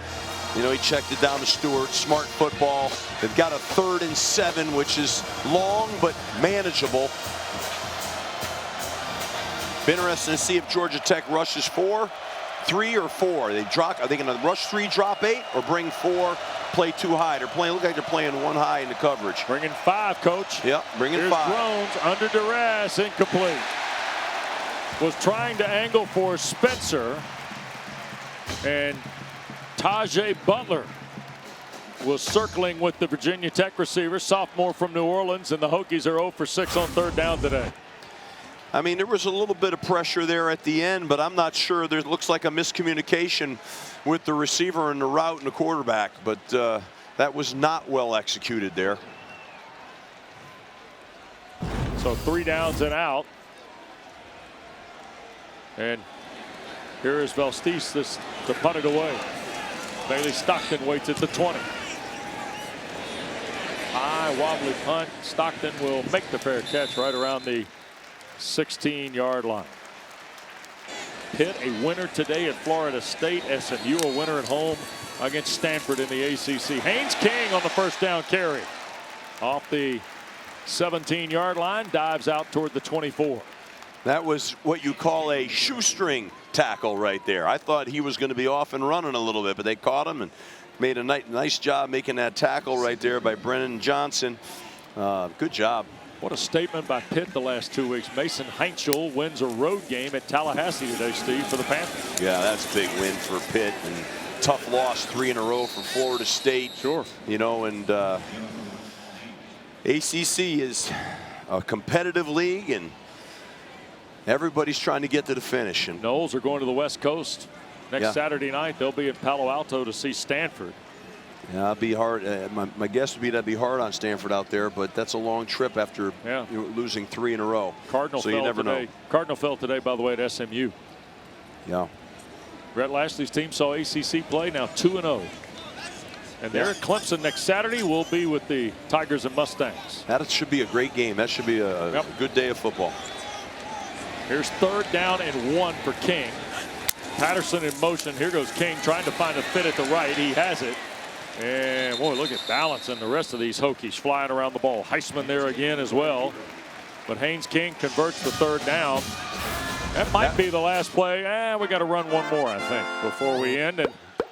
He checked it down to Stewart. Smart football. They've got a 3rd and 7, which is long but manageable. Be interesting to see if Georgia Tech rushes 3 or 4. Are they going to rush 3, drop 8, or bring 4, play 2 high? Look like they're playing 1 high in the coverage. Bringing 5, coach. Yep, bringing Here's 5. Drones under duress, incomplete. Was trying to angle for Spencer, and Tajay Butler was circling with the Virginia Tech receiver, sophomore from New Orleans, and the Hokies are 0 for 6 on 3rd down today. I mean, there was a little bit of pressure there at the end, but I'm not sure. There looks like a miscommunication with the receiver and the route and the quarterback, but that was not well executed there. So 3 downs and out. And here is Valstis to punt it away. Bailey Stockton waits at the 20. High wobbly punt. Stockton will make the fair catch right around the 16-yard line. Pitt a winner today at Florida State. SMU a winner at home against Stanford in the ACC. Haynes King on the 1st down carry. Off the 17-yard line, dives out toward the 24. That was what you call a shoestring tackle right there. I thought he was going to be off and running a little bit, but they caught him and made a nice job making that tackle right there by Brennan Johnson. Good job. What a statement by Pitt the last 2 weeks. Mason Heinschel wins a road game at Tallahassee today, Steve, for the Panthers. Yeah, that's a big win for Pitt, and tough loss 3 in a row for Florida State. Sure. And ACC is a competitive league, and everybody's trying to get to the finish. And Noles are going to the West Coast next Saturday night. They'll be in Palo Alto to see Stanford. Yeah, it'd be hard. My guess would be that'd be hard on Stanford out there, but that's a long trip after losing 3 in a row. Cardinal so you never know. Cardinal fell today, by the way, at SMU. Yeah. Brett Lashley's team saw ACC play, now 2-0. And they're at Clemson next Saturday. Will be with the Tigers and Mustangs. That should be a great game. That should be a good day of football. Here's 3rd down and 1 for King. Patterson in motion. Here goes King trying to find a fit at the right. He has it. And boy, look at balance and the rest of these Hokies flying around the ball. Heisman there again as well. But Haynes King converts the 3rd down. That might be the last play. We got to run one more, I think, before we end.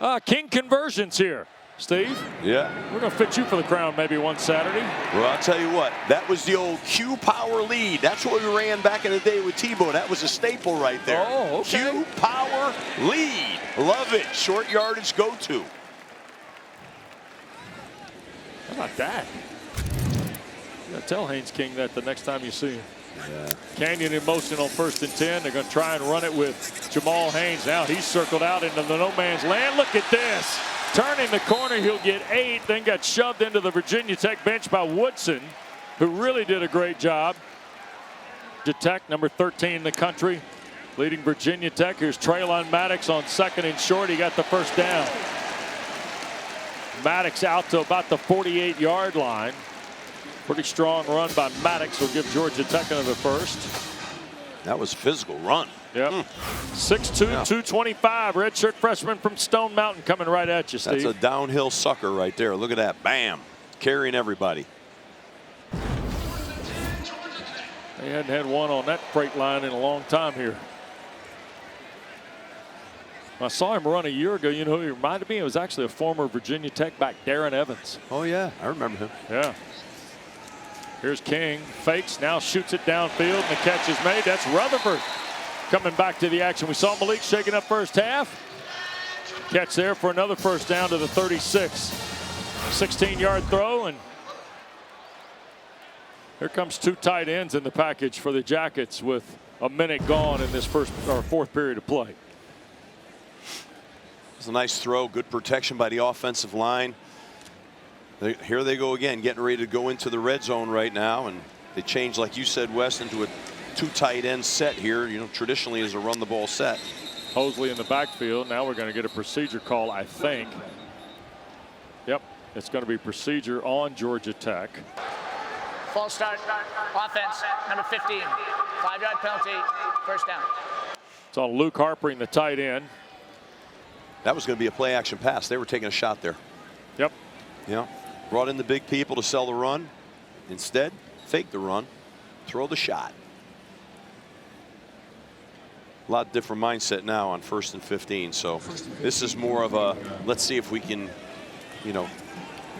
And King conversions here. Steve? Yeah. We're going to fit you for the crown maybe one Saturday. Well, I'll tell you what. That was the old Q power lead. That's what we ran back in the day with Tebow. That was a staple right there. Oh, okay. Q power lead. Love it. Short yardage go-to. How about that? You got to tell Haynes King that the next time you see him. Yeah. Canyon in motion on 1st and 10. They're going to try and run it with Jamal Haynes. Now he's circled out into the no man's land. Look at this. Turning the corner, he'll get 8, then got shoved into the Virginia Tech bench by Woodson, who really did a great job. Georgia Tech, number 13 in the country, leading Virginia Tech. Here's Traylon Maddox on 2nd and short. He got the 1st down. Maddox out to about the 48-yard line. Pretty strong run by Maddox will give Georgia Tech another 1st. That was a physical run. Yep. 6'2", 225. Redshirt freshman from Stone Mountain coming right at you, Steve. That's a downhill sucker right there. Look at that. Bam. Carrying everybody. They hadn't had one on that freight line in a long time here. I saw him run a year ago. You know who he reminded me? It was actually a former Virginia Tech back, Darren Evans. Oh, yeah. I remember him. Yeah. Here's King. Fakes. Now shoots it downfield. And the catch is made. That's Rutherford coming back to the action. We saw Malik shaking up first half. Catch there for another first down to the 36. 16-yard throw. And here comes two tight ends in the package for the Jackets with a minute gone in this fourth period of play. It's a nice throw. Good protection by the offensive line. Here they go again, getting ready to go into the red zone right now. And they changed, like you said, Wes, into a two tight end set here. You know, traditionally is a run the ball set. Hosley in the backfield. Now we're going to get a procedure call, I think. Yep, it's going to be procedure on Georgia Tech. False start, offense, number 15. 5-yard penalty, first down. It's on Luke Harpering, the tight end. That was going to be a play action pass. They were taking a shot there. Yep. Yeah. Brought in the big people to sell the run. Instead, fake the run, throw the shot. A lot different mindset now on 1st and 15. So this is more of a, let's see if we can, you know,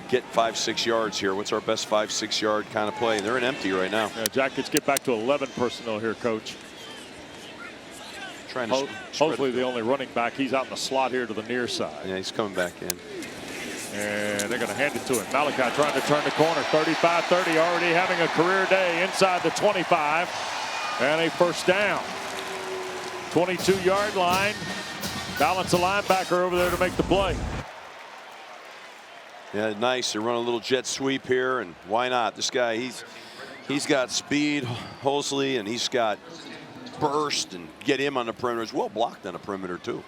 get 5-6 yards here. What's our best 5-6 yard kind of play? They're in empty right now. Yeah, Jackets get back to 11 personnel here, Coach. Trying to Hosley, the only running back. He's out in the slot here to the near side. Yeah, he's coming back in. And they're going to hand it to him. Malachi trying to turn the corner. 35-30, already having a career day inside the 25. And a first down. 22-yard line. Balance a linebacker over there to make the play. Yeah, nice. They run a little jet sweep here, and why not? This guy, he's got speed, Hosley, and he's got burst, and get him on the perimeter. It's well blocked on the perimeter too.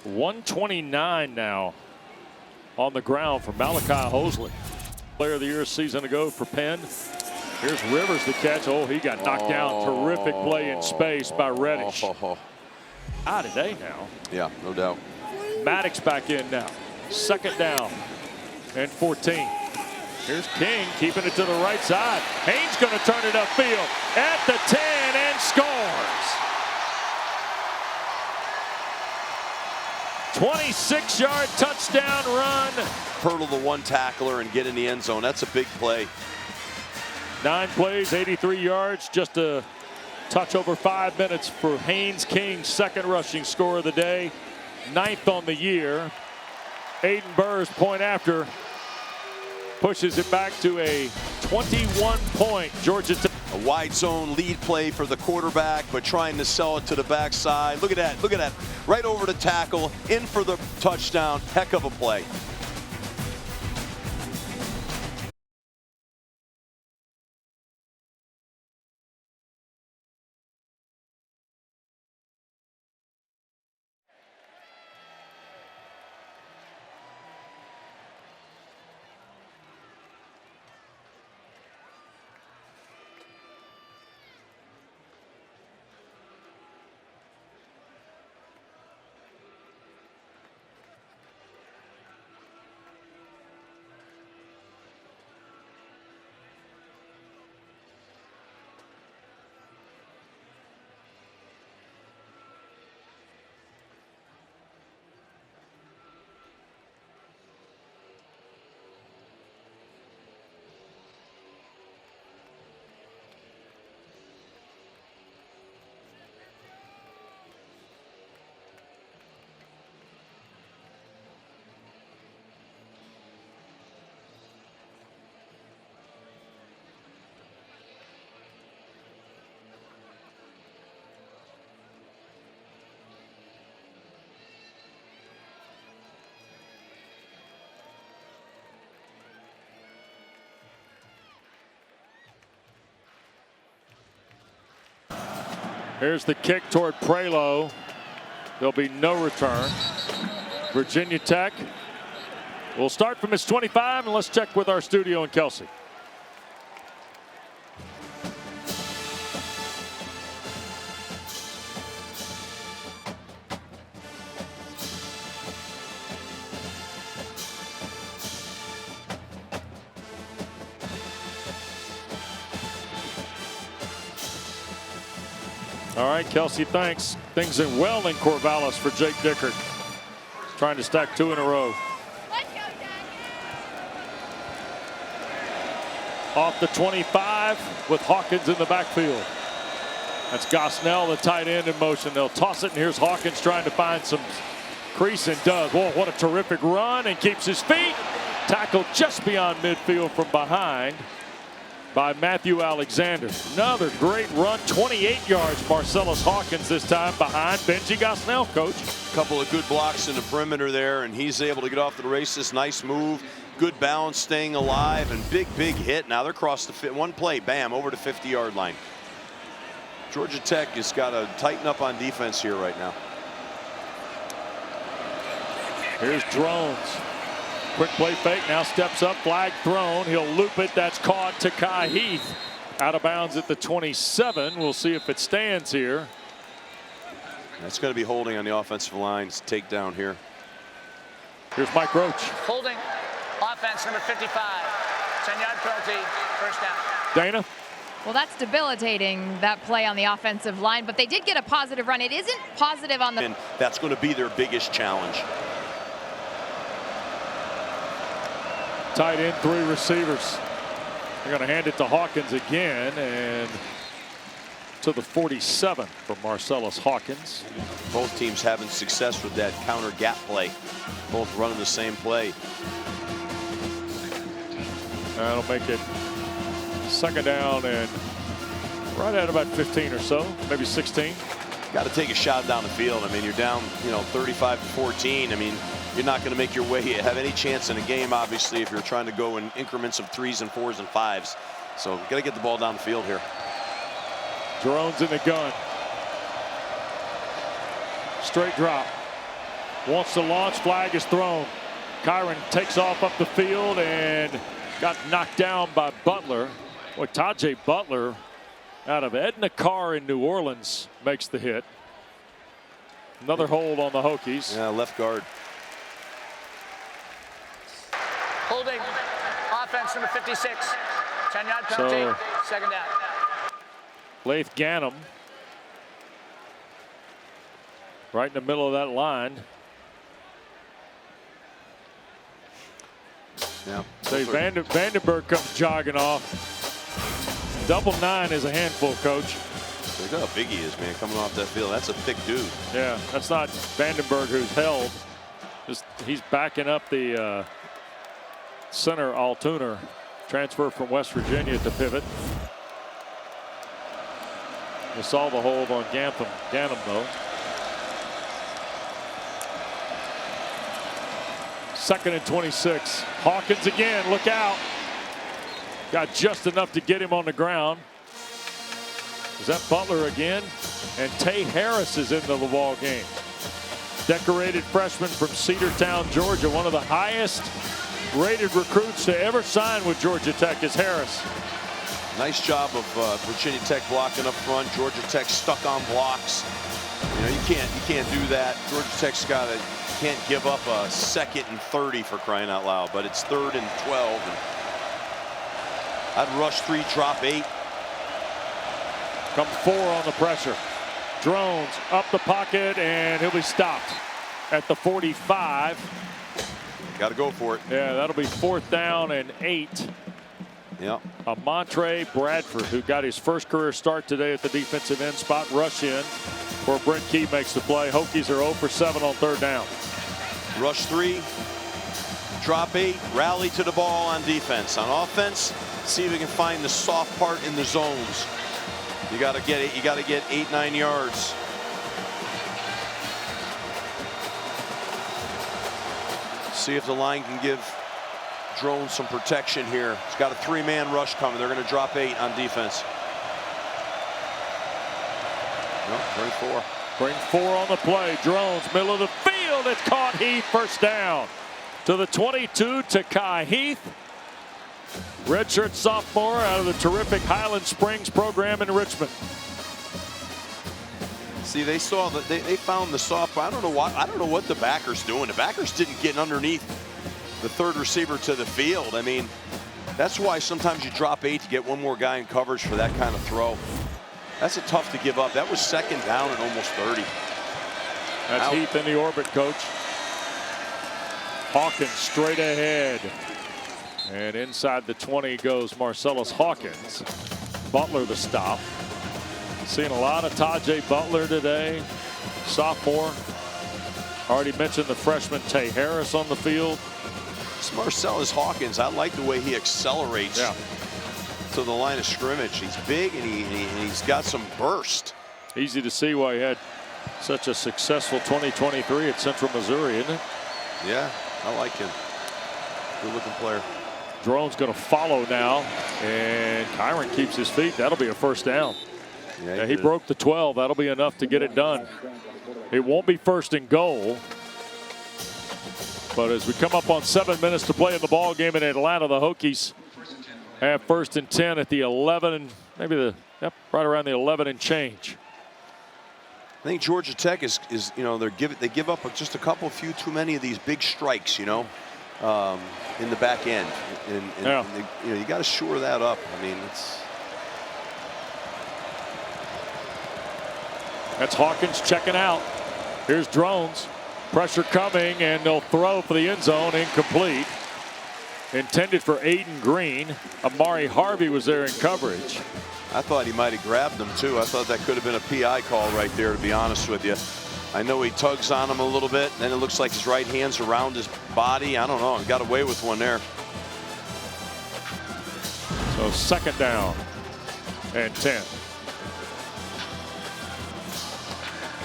129 now on the ground for Malachi Hosley. Player of the year a season ago for Penn. Here's Rivers the catch. Oh, he got knocked down. Terrific play in space by Reddish. Out today now. Yeah, no doubt. Maddox back in now. Second down and 14. Here's King keeping it to the right side. Haynes going to turn it upfield at the 10 and scores. 26-yard touchdown run. Hurdle the one tackler and get in the end zone. That's a big play. 9 plays, 83 yards, just a touch over 5 minutes for Haynes King, second rushing score of the day, 9th on the year. Aiden Burr's point after pushes it back to a 21-point Georgia Tech. A wide zone lead play for the quarterback, but trying to sell it to the backside. Look at that. Look at that. Right over the tackle, in for the touchdown. Heck of a play. Here's the kick toward Prelo. There'll be no return. Virginia Tech will start from its 25, and let's check with our studio in Kelsey. All right, Kelsey, thanks. Things are well in Corvallis for Jake Dickert. Trying to stack 2 in a row. Off the 25 with Hawkins in the backfield. That's Gosnell, the tight end, in motion. They'll toss it, and here's Hawkins trying to find some crease, and does. Whoa, what a terrific run, and keeps his feet. Tackled just beyond midfield from behind by Matthew Alexander. Another great run, 28 yards. Marcellus Hawkins this time behind Benji Gosnell, coach. A couple of good blocks in the perimeter there, and he's able to get off to the races. Nice move, good balance, staying alive, and big hit. Now they're across the one play, bam, over the 50-yard line. Georgia Tech has got to tighten up on defense here right now. Here's Drones. Quick play fake, now steps up, flag thrown. He'll loop it, that's caught to Kai Heath. Out of bounds at the 27. We'll see if it stands here. That's going to be holding on the offensive line's takedown here. Here's Mike Roach. Holding, offense number 55. 10-yard penalty, first down. Dana? Well, that's debilitating, that play on the offensive line, but they did get a positive run. It isn't positive on the... And that's going to be their biggest challenge. Tight end, 3 receivers. They're going to hand it to Hawkins again, and to the 47 for Marcellus Hawkins. Both teams having success with that counter gap play. Both running the same play. That'll make it second down and right at about 15 or so, maybe 16. Got to take a shot down the field. I mean, you're down, 35-14. I mean, you're not going to make your way, have any chance in a game, obviously, if you're trying to go in increments of 3s and 4s and 5s. So got to get the ball down the field here. Drones in the gun. Straight drop. Wants to launch, flag is thrown. Kyron takes off up the field and got knocked down by Butler. Boy, Tajay Butler out of Edna Carr in New Orleans makes the hit. Another hold on the Hokies. Yeah, left guard. Holding, offense number 56. 10-yard penalty, second down. Laith Ganem right in the middle of that line. Yeah. Say Vandenberg comes jogging off. 9 is a handful, coach. Look how big he is, man, coming off that field. That's a thick dude. Yeah, that's not Vandenberg who's held. He's backing up the center Altuner, transfer from West Virginia to pivot. We saw the hold on Ganem though. Second and 26. Hawkins again, look out. Got just enough to get him on the ground. Is that Butler again? And Tay Harris is into the ball game. Decorated freshman from Cedartown, Georgia. One of the highest rated recruits to ever sign with Georgia Tech is Harris. Nice job of Virginia Tech blocking up front. Georgia Tech stuck on blocks. You can't do that. Georgia Tech's can't give up a 2nd and 30 for crying out loud, but it's 3rd and 12. And I'd rush 3, drop 8. Come 4 on the pressure. Drones up the pocket, and he'll be stopped at the 45. Got to go for it. Yeah, that'll be 4th down and 8. Yep. Montre Bradford, who got his first career start today at the defensive end spot, rush in where Brent Key makes the play. Hokies are 0 for 7 on 3rd down. Rush 3, drop 8, rally to the ball on defense. On offense, see if we can find the soft part in the zones. You got to get it. You got to get 8-9 yards. See if the line can give Drones some protection here. He's got a 3-man rush coming. They're going to drop 8 on defense. No, bring 4. Bring 4 on the play. Drones, middle of the field. It's caught. Heath, first down. To the 22 to Kai Heath. Redshirt sophomore out of the terrific Highland Springs program in Richmond. See, they saw that they found the soft. I don't know what the backer's doing. The backers didn't get underneath the 3rd receiver to the field. I mean, that's why sometimes you drop 8 to get one more guy in coverage for that kind of throw. That's a tough to give up. That was second down and almost 30. That's Out. Heath in the orbit, coach. Hawkins straight ahead. And inside the 20 goes Marcellus Hawkins. Butler the stop. Seeing a lot of Tajay Butler today. Sophomore. Already mentioned the freshman Tay Harris on the field. This Marcellus Hawkins, I like the way he accelerates to the line of scrimmage. He's big and he's got some burst. Easy to see why he had such a successful 2023 at Central Missouri, isn't it? Yeah, I like him. Good looking player. Drones going to follow now, and Kyron keeps his feet. That'll be a first down. Yeah, he broke the 12. That'll be enough to get it done. It won't be first and goal. But as we come up on 7 minutes to play in the ball game in Atlanta, the Hokies have first and 10 at the 11, maybe the right around the 11 and change. I think Georgia Tech is you know, they give up just a few too many of these big strikes, you know, in the back end, and you know, you got to shore that up. I mean, that's Hawkins checking out. Here's Drones. Pressure coming, and they'll throw for the end zone. Incomplete. Intended for Aiden Green. Amari Harvey was there in coverage. I thought he might have grabbed him too. I thought that could have been a PI call right there, to be honest with you. I know he tugs on him a little bit, and then it looks like his right hand's around his body. I don't know. He got away with one there. So second down and 10.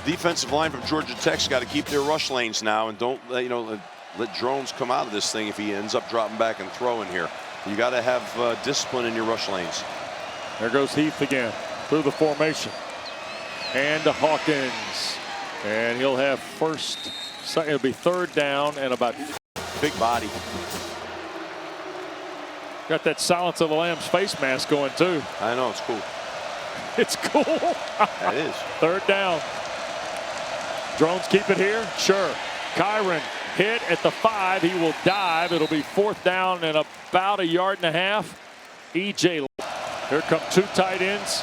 Defensive line from Georgia Tech's got to keep their rush lanes now, and don't let Drones come out of this thing if he ends up dropping back and throwing here. You got to have discipline in your rush lanes. There goes Heath again through the formation, and to Hawkins, and he'll have it'll be third down and about. Big body. Got that Silence of the Lambs face mask going too. I know, it's cool. It's cool. That is. Third down. Drones keep it here? Sure. Kyron hit at the 5. He will dive. It'll be fourth down and about 1.5 yards. E.J. Here come two tight ends.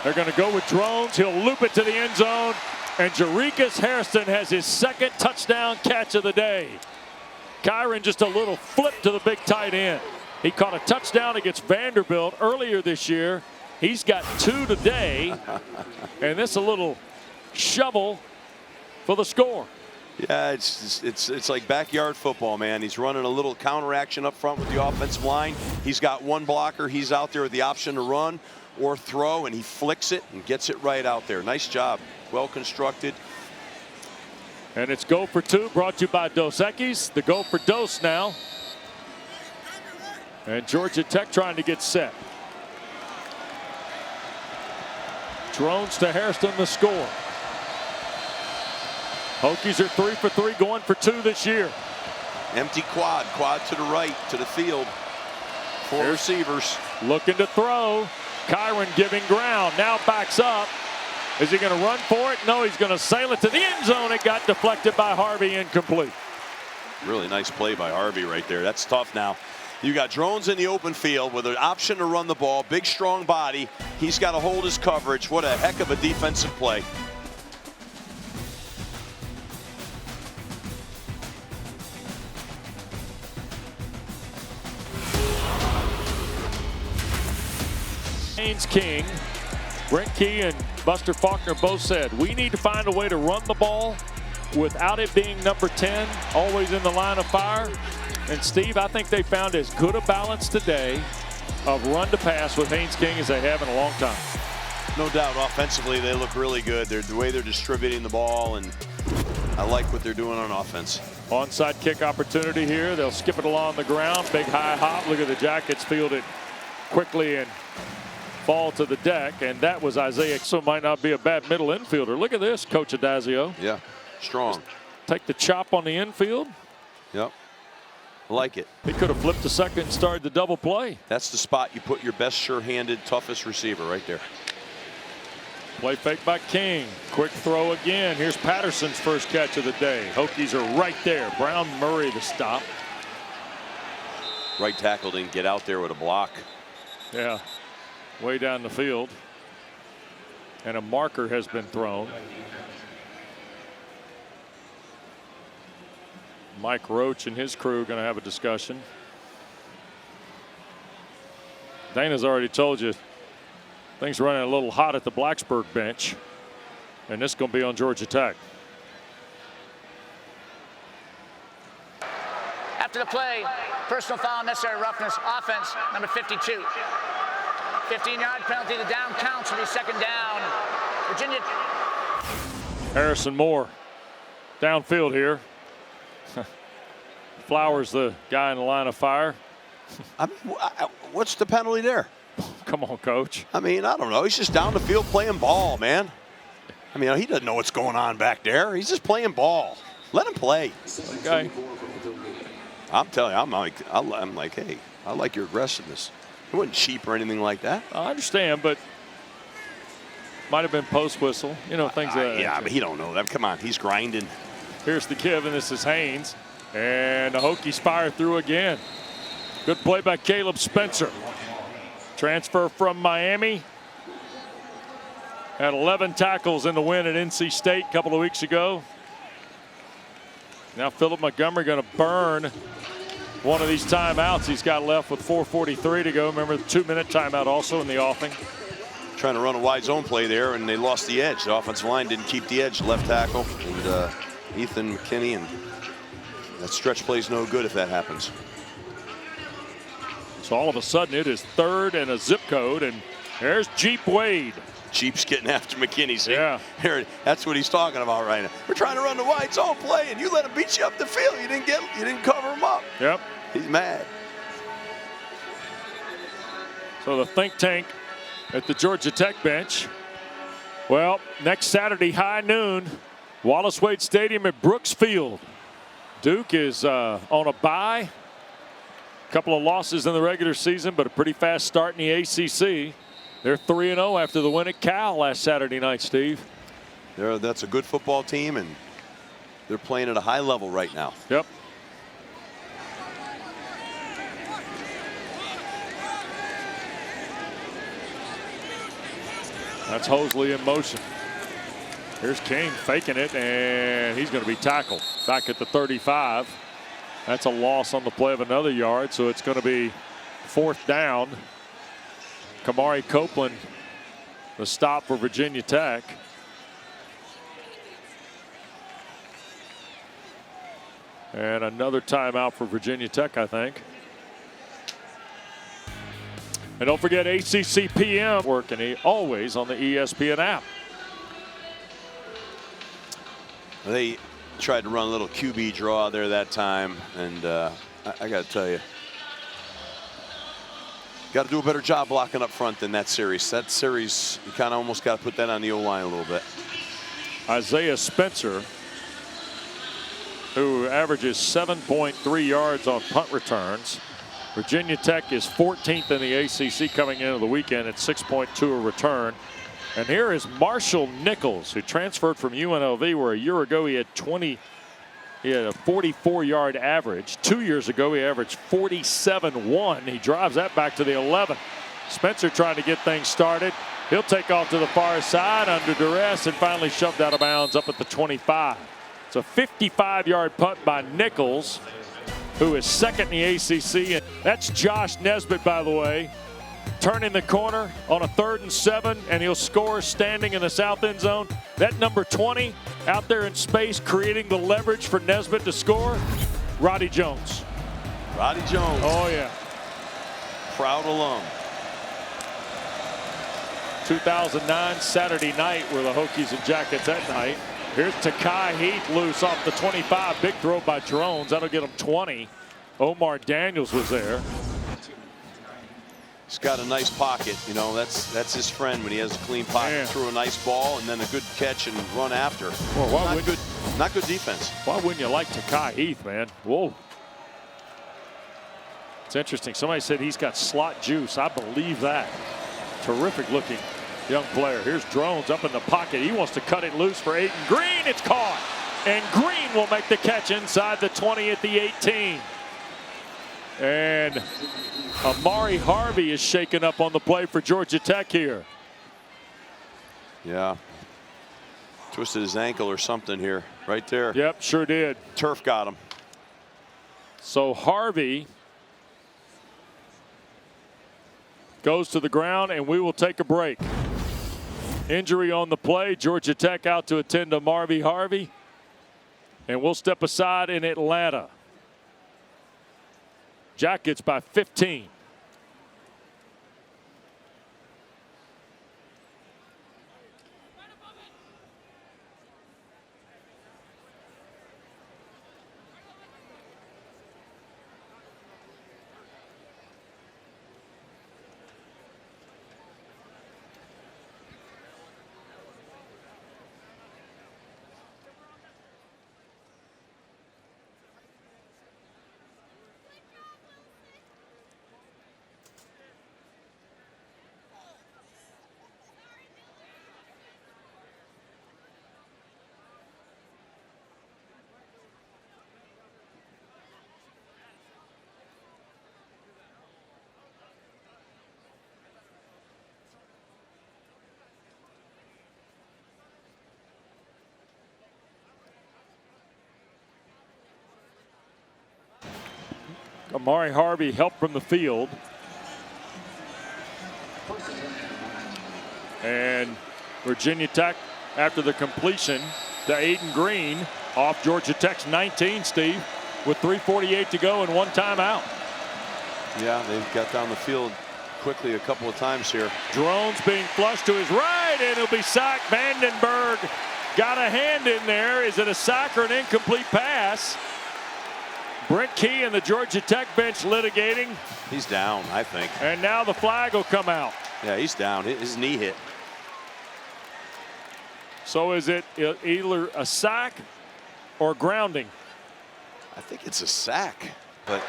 They're going to go with Drones. He'll loop it to the end zone. And Jarikus Hairston has his second touchdown catch of the day. Kyron just a little flip to the big tight end. He caught a touchdown against Vanderbilt earlier this year. He's got 2 today. And this a little shovel for the score. Yeah, it's like backyard football, man. He's running a little counter action up front with the offensive line. He's got one blocker. He's out there with the option to run or throw, and he flicks it and gets it right out there. Nice job. Well constructed. And it's go for 2, brought to you by Dos Equis. The go for Dos now. And Georgia Tech trying to get set. Drones to Hairston, the score. Hokies are 3 for 3, going for 2 this year. Empty quad to the right, to the field. 4 receivers. Looking to throw. Kyron giving ground, now backs up. Is he going to run for it? No, he's going to sail it to the end zone. It got deflected by Harvey, incomplete. Really nice play by Harvey right there. That's tough now. You got Drones in the open field with an option to run the ball. Big, strong body. He's got to hold his coverage. What a heck of a defensive play. Haynes King, Brent Key and Buster Faulkner both said, we need to find a way to run the ball without it being number 10, always in the line of fire. And Steve, I think they found as good a balance today of run to pass with Haynes King as they have in a long time. No doubt, offensively, they look really good. The way they're distributing the ball, and I like what they're doing on offense. Onside kick opportunity here. They'll skip it along the ground. Big high hop. Look at the Jackets field it quickly and fall to the deck, and that was Isaiah. So might not be a bad middle infielder. Look at this, Coach Adazio. Yeah, strong. Just take the chop on the infield. Yep, I like it. He could have flipped to second and started the double play. That's the spot you put your best sure-handed, toughest receiver right there. Play fake by King. Quick throw again. Here's Patterson's first catch of the day. Hokies are right there. Brown Murray the stop. Right tackle didn't get out there with a block. Yeah. Way down the field. And a marker has been thrown. Mike Roach and his crew going to have a discussion. Dana's already told you things are running a little hot at the Blacksburg bench. And this is going to be on Georgia Tech. After the play, personal foul, necessary roughness, offense, number 52. 15-yard penalty, the down counts will be second down. Virginia. Harrison Moore downfield here. Flowers the guy in the line of fire. What's the penalty there? Come on, coach. I mean, I don't know. He's just down the field playing ball, man. I mean, he doesn't know what's going on back there. He's just playing ball. Let him play. Okay. I'm telling you, I'm like, hey, I like your aggressiveness. It wasn't cheap or anything like that. I understand, but might have been post whistle. You know, things like that. Yeah, but he don't know that. Come on, he's grinding. Here's the give, and this is Haynes. And the Hokies fire through again. Good play by Caleb Spencer. Transfer from Miami. Had 11 tackles in the win at NC State a couple of weeks ago. Now Philip Montgomery going to burn one of these timeouts he's got left with 4:43 to go. Remember the 2-minute timeout also in the offing. Trying to run a wide zone play there, and they lost the edge. The offensive line didn't keep the edge. Left tackle and Ethan McKinney, and that stretch play's no good if that happens. So all of a sudden it is 3rd and a zip code, and there's Jeep Wade. Jeep's getting after McKinney. See? Yeah. Here, that's what he's talking about right now. We're trying to run the wide zone play, and you let him beat you up the field. You didn't cover him up. Yep. He's mad. So the think tank at the Georgia Tech bench. Well, next Saturday, high noon, Wallace Wade Stadium at Brooks Field. Duke is on a bye. A couple of losses in the regular season, but a pretty fast start in the ACC. They're 3-0 after the win at Cal last Saturday night, Steve. That's a good football team, and they're playing at a high level right now. Yep. That's Hosley in motion. Here's King faking it, and he's going to be tackled back at the 35. That's a loss on the play of another yard, so it's going to be 4th down. Kamari Copeland, the stop for Virginia Tech. And another timeout for Virginia Tech, I think. And don't forget ACC PM working always on the ESPN app. They tried to run a little QB draw there that time, and I got to tell you, got to do a better job blocking up front than that series. That series, you kind of almost got to put that on the O-line a little bit. Isaiah Spencer, who averages 7.3 yards on punt returns. Virginia Tech is 14th in the ACC coming into the weekend at 6.2 a return. And here is Marshall Nichols, who transferred from UNLV, where a year ago he had a 44-yard average. 2 years ago he averaged 47.1. He drives that back to the 11. Spencer trying to get things started. He'll take off to the far side under duress and finally shoved out of bounds up at the 25. It's a 55-yard punt by Nichols, who is 2nd in the ACC. And that's Josh Nesbitt, by the way, turning the corner on a 3rd and 7, and he'll score standing in the south end zone. That number 20 out there in space, creating the leverage for Nesbitt to score. Roddy Jones. Roddy Jones. Oh, yeah. Proud alum. 2009 Saturday night were the Hokies and Jackets that night. Here's Takai Heath loose off the 25. Big throw by Drones. That'll get him 20. Omar Daniels was there. He's got a nice pocket. You know, that's his friend when he has a clean pocket. Man. Threw a nice ball and then a good catch and run after. Well, not good defense. Why wouldn't you like Takai Heath, man? Whoa. It's interesting. Somebody said he's got slot juice. I believe that. Terrific looking young player. Here's Drones up in the pocket. He wants to cut it loose for Aiden Green. It's caught. And Green will make the catch inside the 20 at the 18. And Amari Harvey is shaken up on the play for Georgia Tech here. Yeah. Twisted his ankle or something here. Right there. Yep, sure did. Turf got him. So Harvey goes to the ground, and we will take a break. Injury on the play. Georgia Tech out to attend to Marvy Harvey. And we'll step aside in Atlanta. Jackets by 15. Amari Harvey helped from the field. And Virginia Tech, after the completion to Aiden Green off Georgia Tech's 19, Steve, with 3:48 to go and 1 timeout. Yeah, they've got down the field quickly a couple of times here. Drones being flushed to his right, and he'll be sacked. Vandenberg got a hand in there. Is it a sack or an incomplete pass? Brent Key and the Georgia Tech bench litigating. He's down, I think. And now the flag will come out. Yeah, he's down. His knee hit. So is it either a sack or grounding? I think it's a sack, but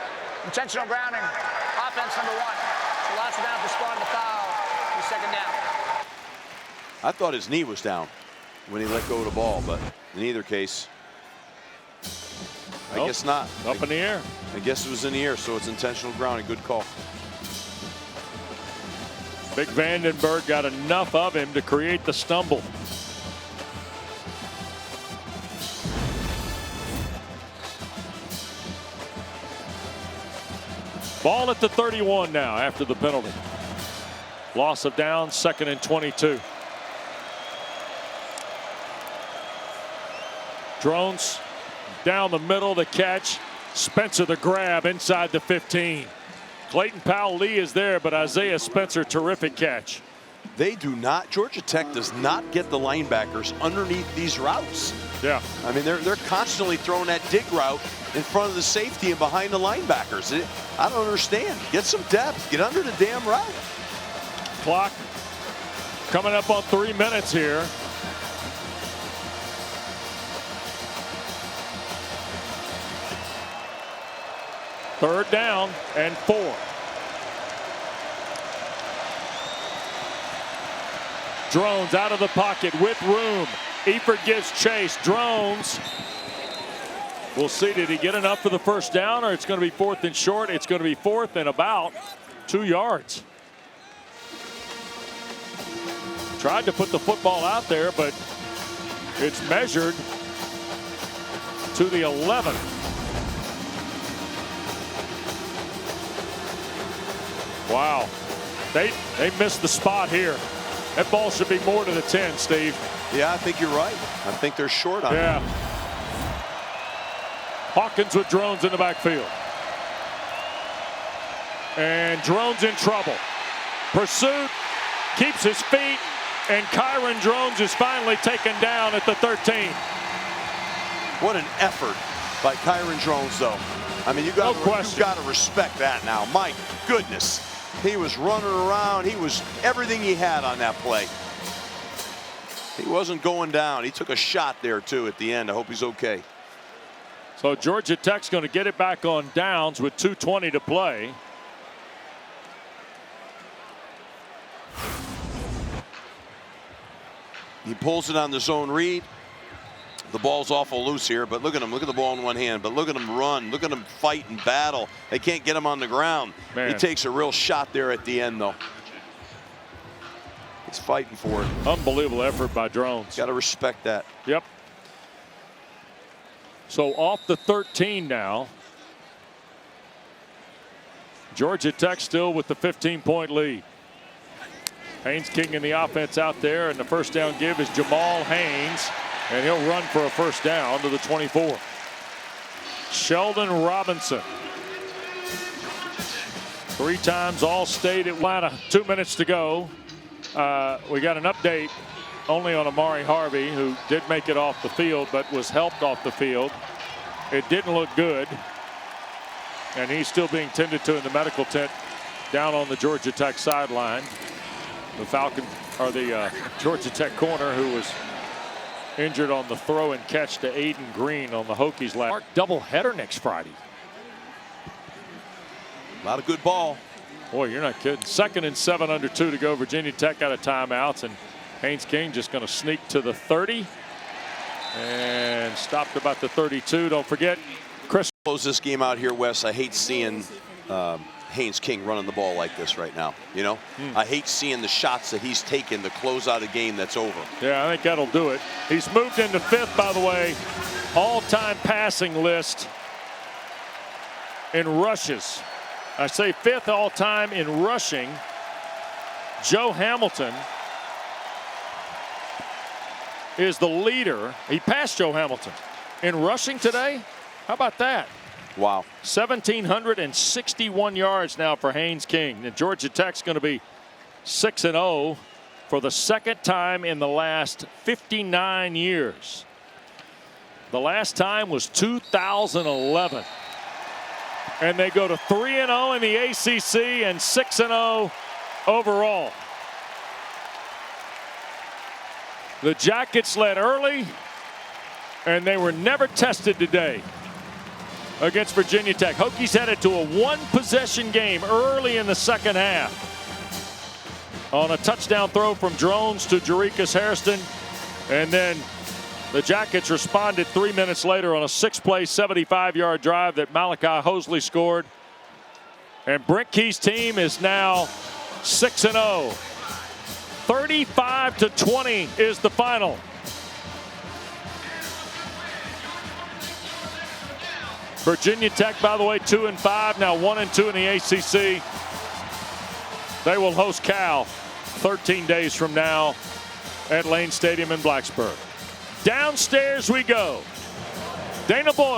Intentional grounding. Offense number 1. So lots of down for spot the foul. The second down. I thought his knee was down when he let go of the ball, but in either case, I guess not. Up in the air. I guess it was in the air, so it's intentional grounding. Good call. Big Vandenberg got enough of him to create the stumble. Ball at the 31 now after the penalty. Loss of down, 2nd and 22. Drones down the middle, the catch. Spencer the grab inside the 15. Clayton Powell-Lee is there, but Isaiah Spencer, terrific catch. They do not, Georgia Tech does not get the linebackers underneath these routes. Yeah. I mean, they're constantly throwing that dig route in front of the safety and behind the linebackers. I don't understand. Get some depth. Get under the damn route. Clock coming up on 3 minutes here. Third down and 4. Drones out of the pocket with room. Eifert gives chase. Drones. We'll see, did he get enough for the first down, or it's going to be 4th and short? It's going to be 4th and about 2 yards. Tried to put the football out there, but it's measured to the 11. Wow. They missed the spot here. That ball should be more to the 10, Steve. Yeah, I think you're right. I think they're short on it. Yeah. Hawkins with Drones in the backfield. And Drones in trouble. Pursuit, keeps his feet, and Kyron Drones is finally taken down at the 13. What an effort by Kyron Drones, though. I mean, you got to respect that now. My goodness. He was running around. He was everything he had on that play. He wasn't going down. He took a shot there, too, at the end. I hope he's okay. So Georgia Tech's going to get it back on downs with 2:20 to play. He pulls it on the zone read. The ball's awful loose here, but look at him. Look at the ball in one hand, but look at him run. Look at him fight and battle. They can't get him on the ground. Man. He takes a real shot there at the end, though. He's fighting for it. Unbelievable effort by Drones. Got to respect that. Yep. So off the 13 now. Georgia Tech still with the 15-point lead. Haynes King in the offense out there, and the first down give is Jamal Haynes, and he'll run for a first down to the 24. Sheldon Robinson. 3 times All-State Atlanta. 2 minutes to go. We got an update only on Amari Harvey, who did make it off the field but was helped off the field. It didn't look good, and he's still being tended to in the medical tent down on the Georgia Tech sideline. The Georgia Tech corner, who was injured on the throw and catch to Aiden Green on the Hokies last. Doubleheader next Friday. A lot of good ball. Boy, you're not kidding. 2nd and 7 under 2 to go. Virginia Tech out of timeouts, and Haynes King just going to sneak to the 30 and stopped about the 32. Don't forget, Chris. Close this game out here, Wes. I hate seeing Haynes King running the ball like this right now. You know, I hate seeing the shots that he's taken to close out a game that's over. Yeah, I think that'll do it. He's moved into 5th, by the way, all-time passing list in rushes. I say 5th all-time in rushing. Joe Hamilton is the leader. He passed Joe Hamilton in rushing today. How about that? Wow. 1,761 yards now for Haynes King. And Georgia Tech's going to be 6-0 for the 2nd time in the last 59 years. The last time was 2011. And they go to 3-0 in the ACC and 6-0 overall. The Jackets led early, and they were never tested today against Virginia Tech. Hokies headed to a 1-possession game early in the 2nd half on a touchdown throw from Drones to Jarikus Hairston, and then the Jackets responded 3 minutes later on a 6-play, 75-yard drive that Malachi Hosley scored. And Brent Key's team is now 6-0. 35-20 is the final. Virginia Tech, by the way, 2-5, now 1-2 in the ACC. They will host Cal 13 days from now at Lane Stadium in Blacksburg. Downstairs we go. Dana Boyle.